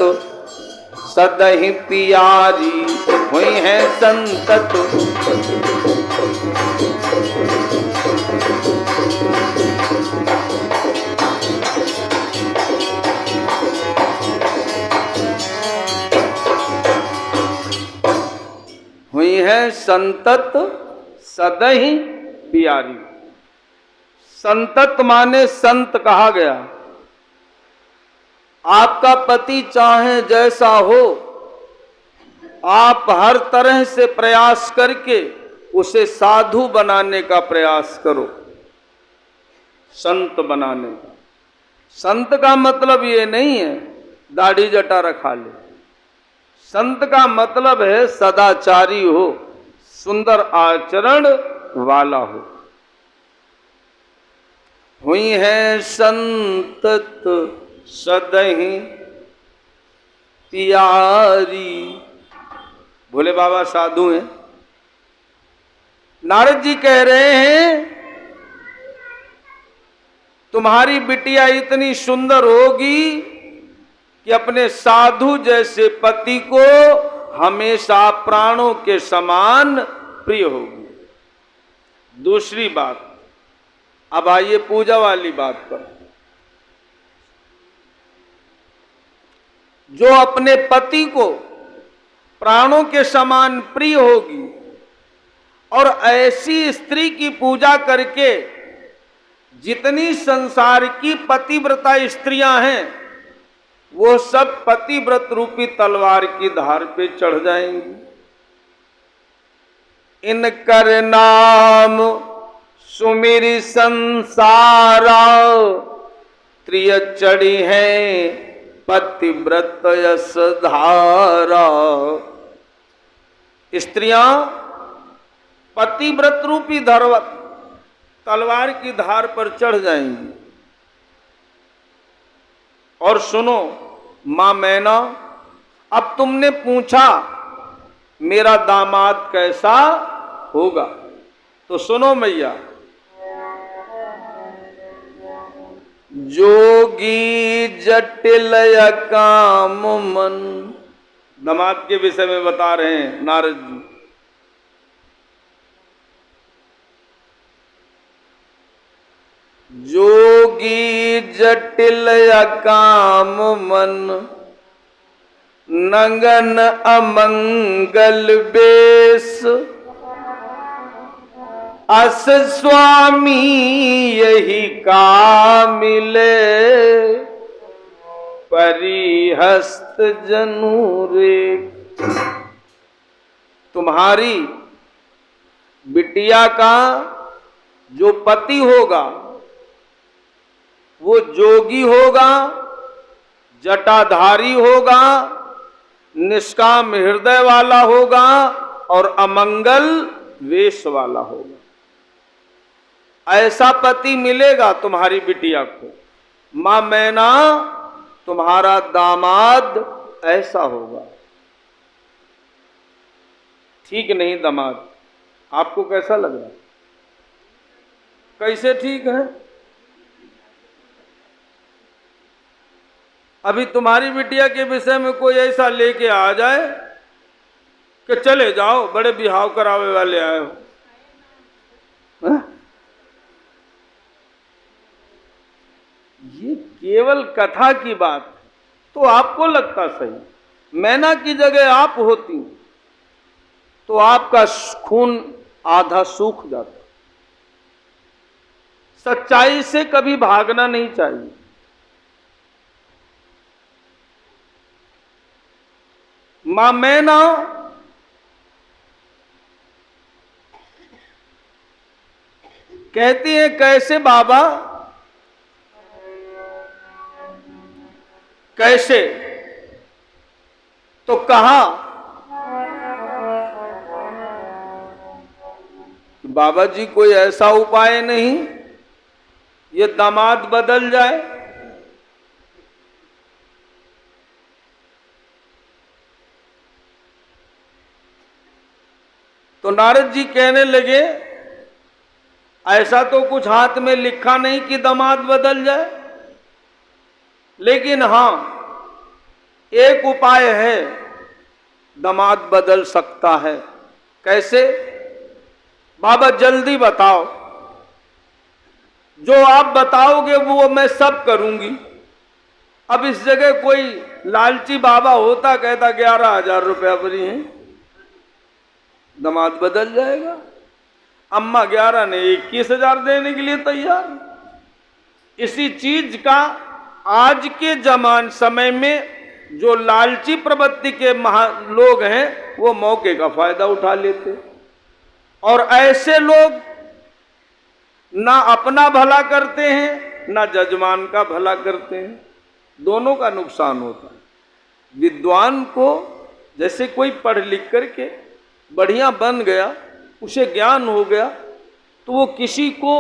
सदहि प्यारी, हुई है संतत। हुई है संतत सदहि प्यारी। संतत माने संत कहा गया। आपका पति चाहे जैसा हो, आप हर तरह से प्रयास करके उसे साधु बनाने का प्रयास करो, संत बनाने का। संत का मतलब ये नहीं है दाढ़ी जटा रखा ले। संत का मतलब है सदाचारी हो, सुंदर आचरण वाला हो। हुई है संतत सदहि प्यारी। भोले बाबा साधु हैं। नारद जी कह रहे हैं तुम्हारी बिटिया इतनी सुंदर होगी कि अपने साधु जैसे पति को हमेशा प्राणों के समान प्रिय होगी। दूसरी बात, अब आइए पूजा वाली बात पर। जो अपने पति को प्राणों के समान प्रिय होगी और ऐसी स्त्री की पूजा करके जितनी संसार की पतिव्रता स्त्रियां हैं वो सब पतिव्रत रूपी तलवार की धार पे चढ़ जाएंगी। इनकर नाम सुमिर संसारा, त्रिय चढ़ी है पतिव्रत यश धारा। स्त्रियां पतिव्रत रूपी तलवार की धार पर चढ़ जाएंगी। और सुनो मां मैना, अब तुमने पूछा मेरा दामाद कैसा होगा, तो सुनो मैया, जोगी जटिल काम मन। दामाद के विषय में बता रहे हैं नारद जी। जोगी जटिल काम मन, नंगन अमंगल बेश, अस स्वामी यही का मिले, परिहस्त जनु रे। तुम्हारी बिटिया का जो पति होगा वो जोगी होगा, जटाधारी होगा, निष्काम हृदय वाला होगा और अमंगल वेश वाला होगा। ऐसा पति मिलेगा तुम्हारी बिटिया को। मां मैना, तुम्हारा दामाद ऐसा होगा। ठीक नहीं दामाद? आपको कैसा लग रहा है? कैसे ठीक है? अभी तुम्हारी बिटिया के विषय में कोई ऐसा लेके आ जाए कि चले जाओ, बड़े बिहाव करावे वाले आए हो, ये केवल कथा की बात तो आपको लगता सही। मैना की जगह आप होती तो आपका खून आधा सूख जाता। सच्चाई से कभी भागना नहीं चाहिए। मां मैना कहती है, कैसे बाबा? कैसे? तो कहा बाबा जी कोई ऐसा उपाय नहीं ये दामाद बदल जाए? तो नारद जी कहने लगे, ऐसा तो कुछ हाथ में लिखा नहीं कि दामाद बदल जाए, लेकिन हां एक उपाय है, दामाद बदल सकता है। कैसे? बाबा जल्दी बताओ। जो आप बताओगे वो मैं सब करूंगी। अब इस जगह कोई लालची बाबा होता, कहता 11,000 रुपया भरी हैं, दामाद बदल जाएगा। अम्मा 11 ने 21,000 देने के लिए तैयार। इसी चीज का आज के समय में जो लालची प्रवृत्ति के लोग हैं वो मौके का फायदा उठा लेते, और ऐसे लोग ना अपना भला करते हैं ना जजमान का भला करते हैं, दोनों का नुकसान होता है। विद्वान को जैसे कोई पढ़ लिख करके बढ़िया बन गया, उसे ज्ञान हो गया, तो वो किसी को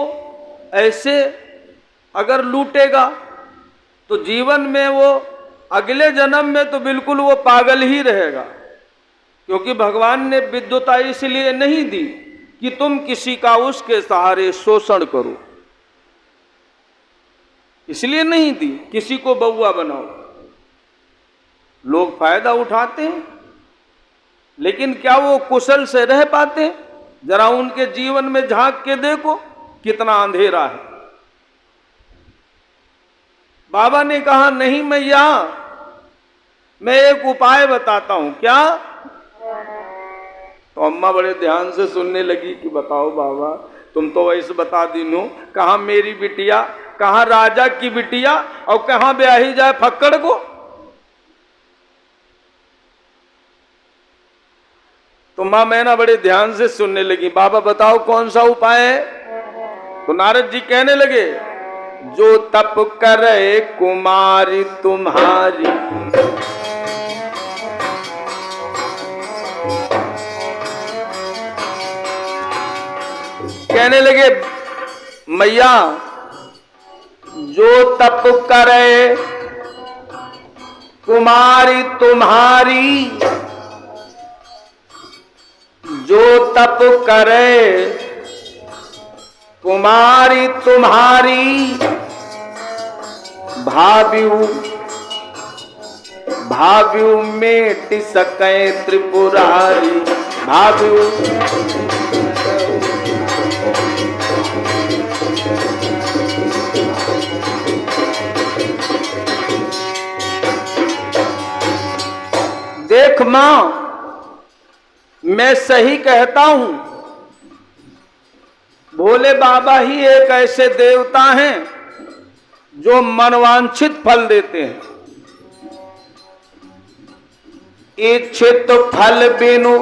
ऐसे अगर लूटेगा तो जीवन में वो अगले जन्म में तो बिल्कुल वो पागल ही रहेगा। क्योंकि भगवान ने विद्वता इसलिए नहीं दी कि तुम किसी का उसके सहारे शोषण करो, इसलिए नहीं दी किसी को बउआ बनाओ। लोग फायदा उठाते हैं, लेकिन क्या वो कुशल से रह पाते हैं? जरा उनके जीवन में झांक के देखो कितना अंधेरा है। बाबा ने कहा, नहीं मैया, मैं एक उपाय बताता हूं। क्या? तो अम्मा बड़े ध्यान से सुनने लगी कि बताओ बाबा, तुम तो वैसे बता दीनो, कहाँ मेरी बिटिया, कहाँ राजा की बिटिया, और कहाँ ब्याही जाए फक्कड़ को। तो मां मैना बड़े ध्यान से सुनने लगी। बाबा बताओ कौन सा उपाय है? तो नारद जी कहने लगे, जो तप करे कुमारी तुम्हारी, कहने लगे मैया, जो तप करे कुमारी तुम्हारी, जो तप करे कुमारी तुम्हारी, भाव्यू भाव्यू मेट सके त्रिपुरारी, भाव्यू। देख मां, मैं सही कहता हूं, भोले बाबा ही एक ऐसे देवता हैं जो मनवांछित फल देते हैं। इच्छित फल बिनु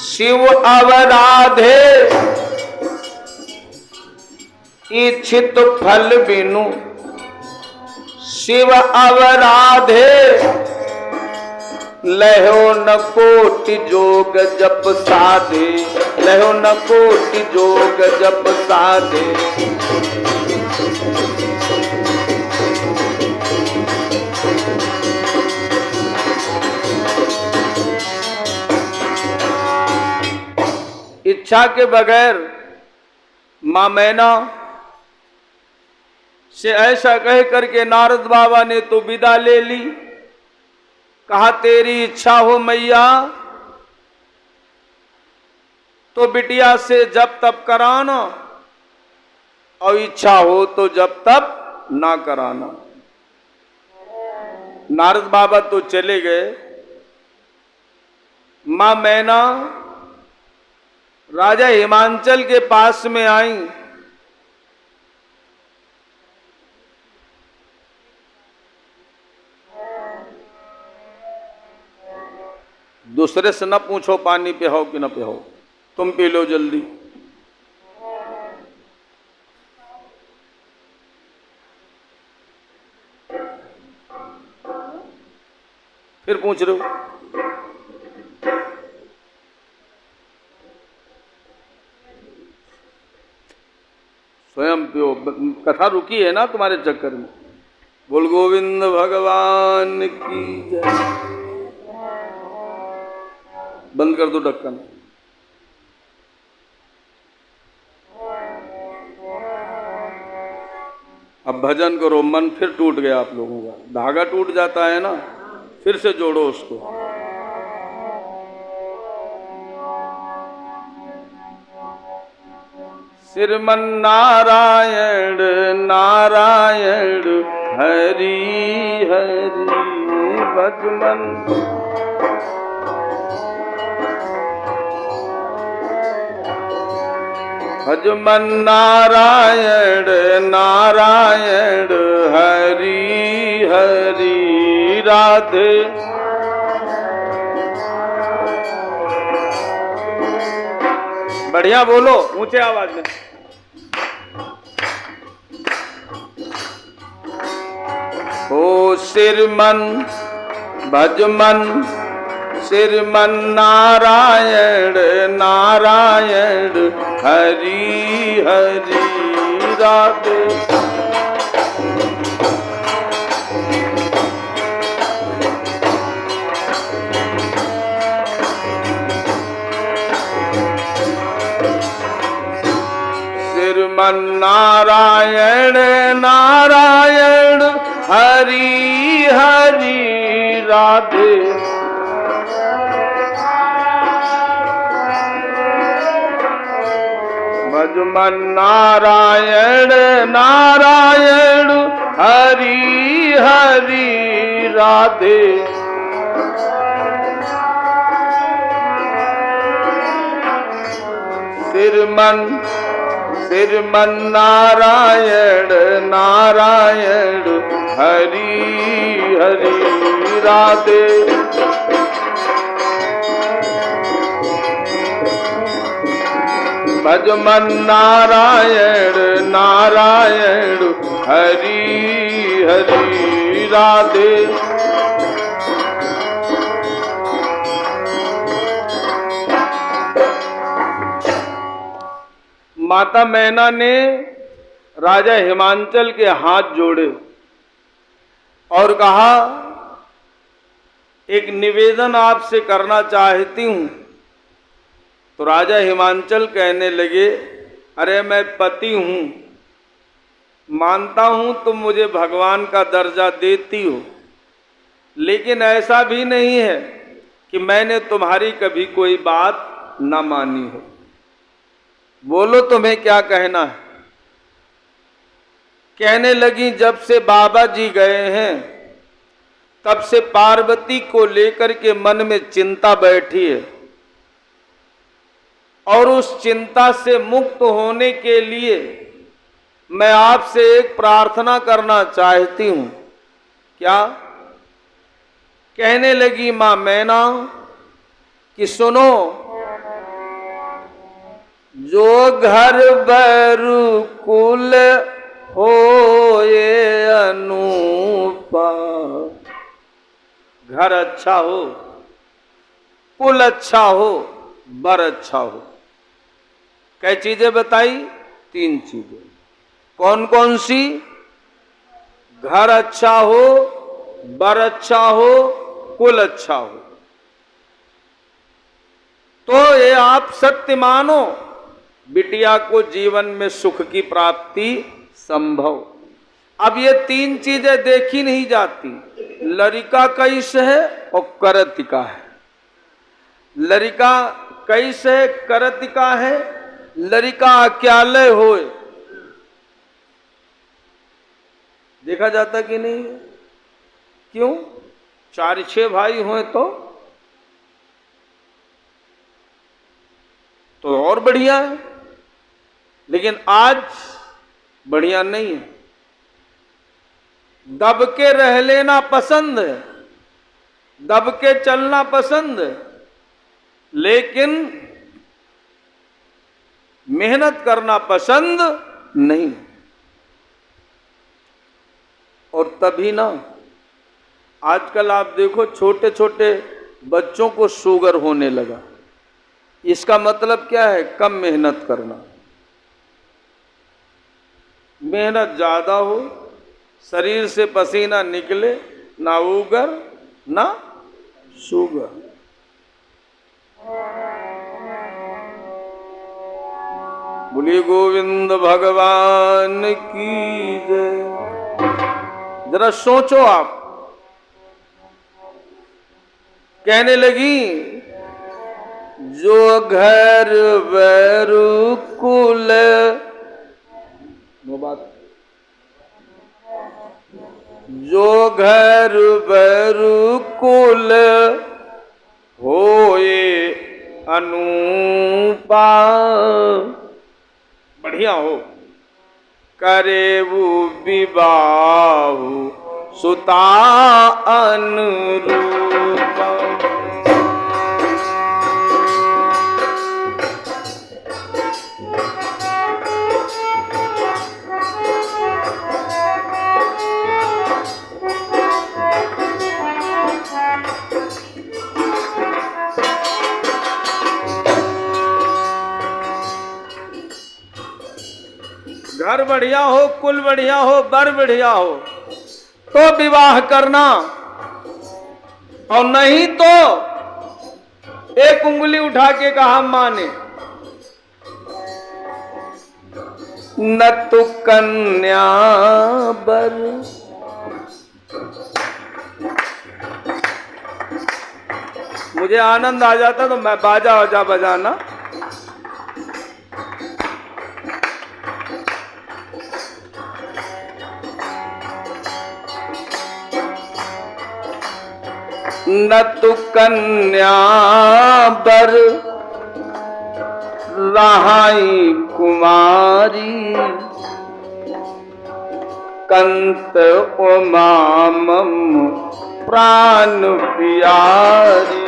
शिव अवराधे, इच्छित फल बिनु शिव अवराधे, लहो न कोटि जोग जप साधे, लहो न कोटि जोग जप साधे। इच्छा के बगैर मां मैना से ऐसा कह करके नारद बाबा ने तो विदा ले ली। कहा तेरी इच्छा हो मैया तो बिटिया से जब तब कराना, और इच्छा हो तो जब तब ना कराना। नारद बाबा तो चले गए। मां मैना राजा हिमांचल के पास में आई। दूसरे से न पूछो पानी पिहाओ कि न पिहाओ, तुम पी लो जल्दी। फिर पूछ रहे हो। स्वयं पियो, कथा रुकी है ना तुम्हारे चक्कर में। बोल गोविंद भगवान की जय। बंद कर दो ढक्कन। अब भजन करो, मन फिर टूट गया आप लोगों का। धागा टूट जाता है ना, फिर से जोड़ो उसको। श्रीमन नारायण नारायण हरि हरि भजमन। भजमन नारायण नारायण हरि हरि राधे। बढ़िया बोलो, ऊंचे आवाज में। ओ श्रीमन भजमन श्रीमन नारायण नारायण हरि हरि राधे। श्रीमन नारायण नारायण हरि हरि राधे। भजमन नारायण नारायण हरी हरी राधे। श्रीमन नारायण नारायण हरि हरि राधे। भजमन नारायण नारायण हरि हरि राधे। माता मैना ने राजा हिमांचल के हाथ जोड़े और कहा, एक निवेदन आपसे करना चाहती हूं। तो राजा हिमांचल कहने लगे, अरे मैं पति हूं, मानता हूं तुम मुझे भगवान का दर्जा देती हो, लेकिन ऐसा भी नहीं है कि मैंने तुम्हारी कभी कोई बात न मानी हो। बोलो तुम्हें क्या कहना है। कहने लगी, जब से बाबा जी गए हैं तब से पार्वती को लेकर के मन में चिंता बैठी है, और उस चिंता से मुक्त होने के लिए मैं आपसे एक प्रार्थना करना चाहती हूं। क्या? कहने लगी मां मैना कि सुनो, जो घर बैरु कुल होए अनूपा, घर अच्छा हो, कुल अच्छा हो, बर अच्छा हो। कई चीजें बताई? 3 चीजें। कौन कौन सी? घर अच्छा हो, बर अच्छा हो, कुल अच्छा हो। तो ये आप सत्य मानो, बिटिया को जीवन में सुख की प्राप्ति संभव। अब ये 3 चीजें देखी नहीं जाती। लड़का कैसे है और करतिका है। लड़का कैसे करतिका है, लड़का अक्यालय होए, देखा जाता कि नहीं? क्यों? 4-6 भाई हों तो और बढ़िया है, लेकिन आज बढ़िया नहीं है। दब के रह लेना पसंद है, दब के चलना पसंद है, लेकिन मेहनत करना पसंद नहीं। और तभी ना, आजकल आप देखो छोटे छोटे बच्चों को शुगर होने लगा। इसका मतलब क्या है? कम मेहनत करना। मेहनत ज्यादा हो, शरीर से पसीना निकले, ना उगर ना शुगर। बोलिए गोविंद भगवान की जय। जरा सोचो आप। कहने लगी, जो घर बैरु कुल, वो बात, जो घर बैरु कुल होए अनूपा, बढ़िया हो, करेबु विवाहु सुता अनुरूपा। घर बढ़िया हो, कुल बढ़िया हो, बर बढ़िया हो तो विवाह करना, और नहीं तो एक उंगली उठा के कहा माने। न तो कन्या बर, मुझे आनंद आ जाता तो मैं बाजा वाजा बजाना। न तु कन्या बर रहाई कुमारी, कंत उमा मम प्राण प्यारी।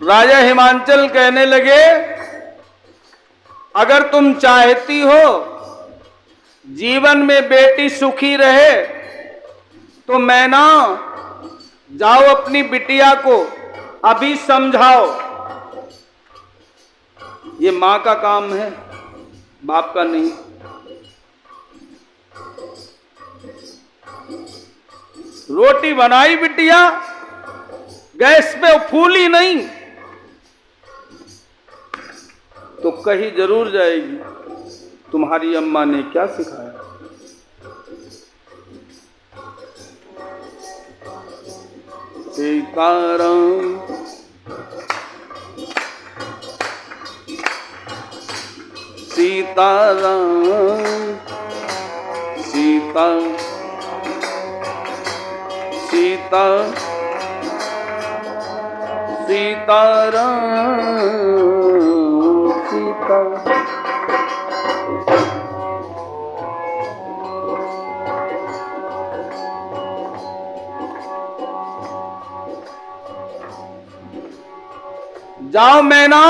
राजा हिमांचल कहने लगे, अगर तुम चाहती हो जीवन में बेटी सुखी रहे तो मैना जाओ अपनी बिटिया को अभी समझाओ। ये मां का काम है, बाप का नहीं। रोटी बनाई बिटिया, गैस पे फूली नहीं तो कहीं जरूर जाएगी, तुम्हारी अम्मा ने क्या सिखाया। सीताराम सीताराम सीता सीता सीताराम सीता। जाओ मैना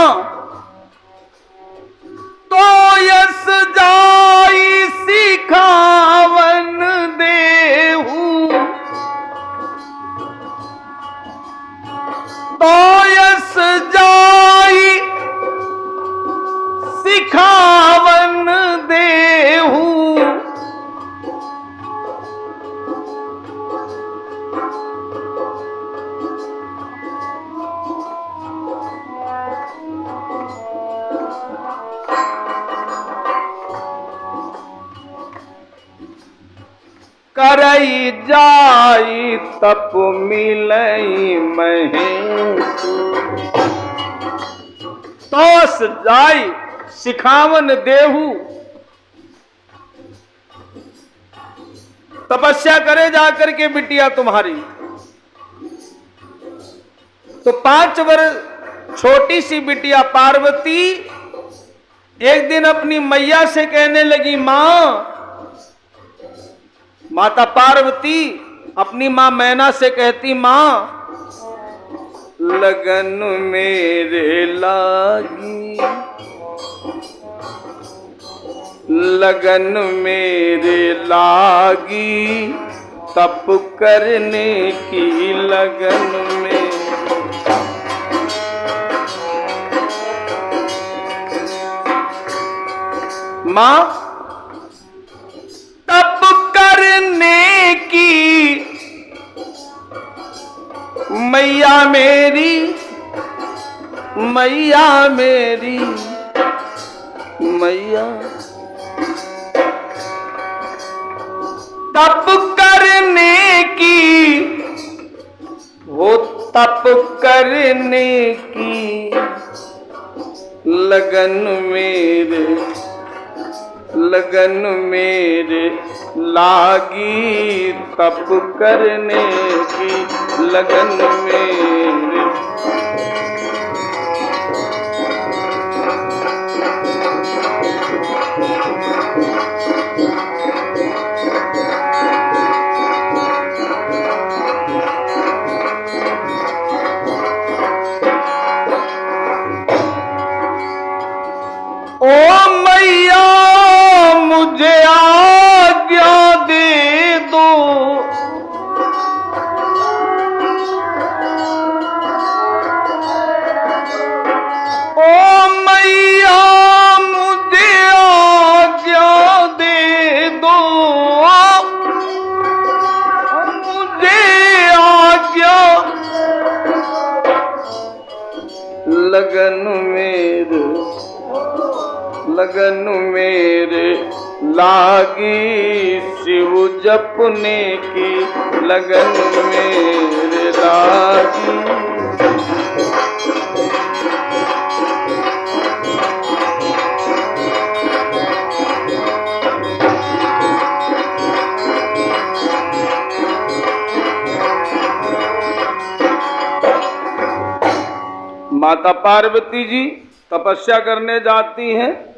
तो यस जाई सिखावन देहू, तो यस जाई सिखावन देहू, करई जाई तप मिलई महेश, तोस जाई सिखावन देहू। तपस्या करे जाकर के बिटिया तुम्हारी। तो 5 वर्ष छोटी सी बिटिया पार्वती एक दिन अपनी मैया से कहने लगी, मां, माता पार्वती अपनी मां मैना से कहती, मां लगन मेरे लागी, लगन मेरे लागी, तप करने की लगन में। मां तप करने की मैया मेरी, मैया मेरी, मैया तप करने की, वो तप करने की लगन मेरे, लगन मेरे लागी, तप करने की लगन मेरे। ओ मैया मुझे आज्ञा दे दो, ओ मैया मुझे आज्ञा दे दो, मुझे आज्ञा लगन मेरे लागी, शिव जपने की लगन मेरे लागी। माता पार्वती जी तपस्या करने जाती हैं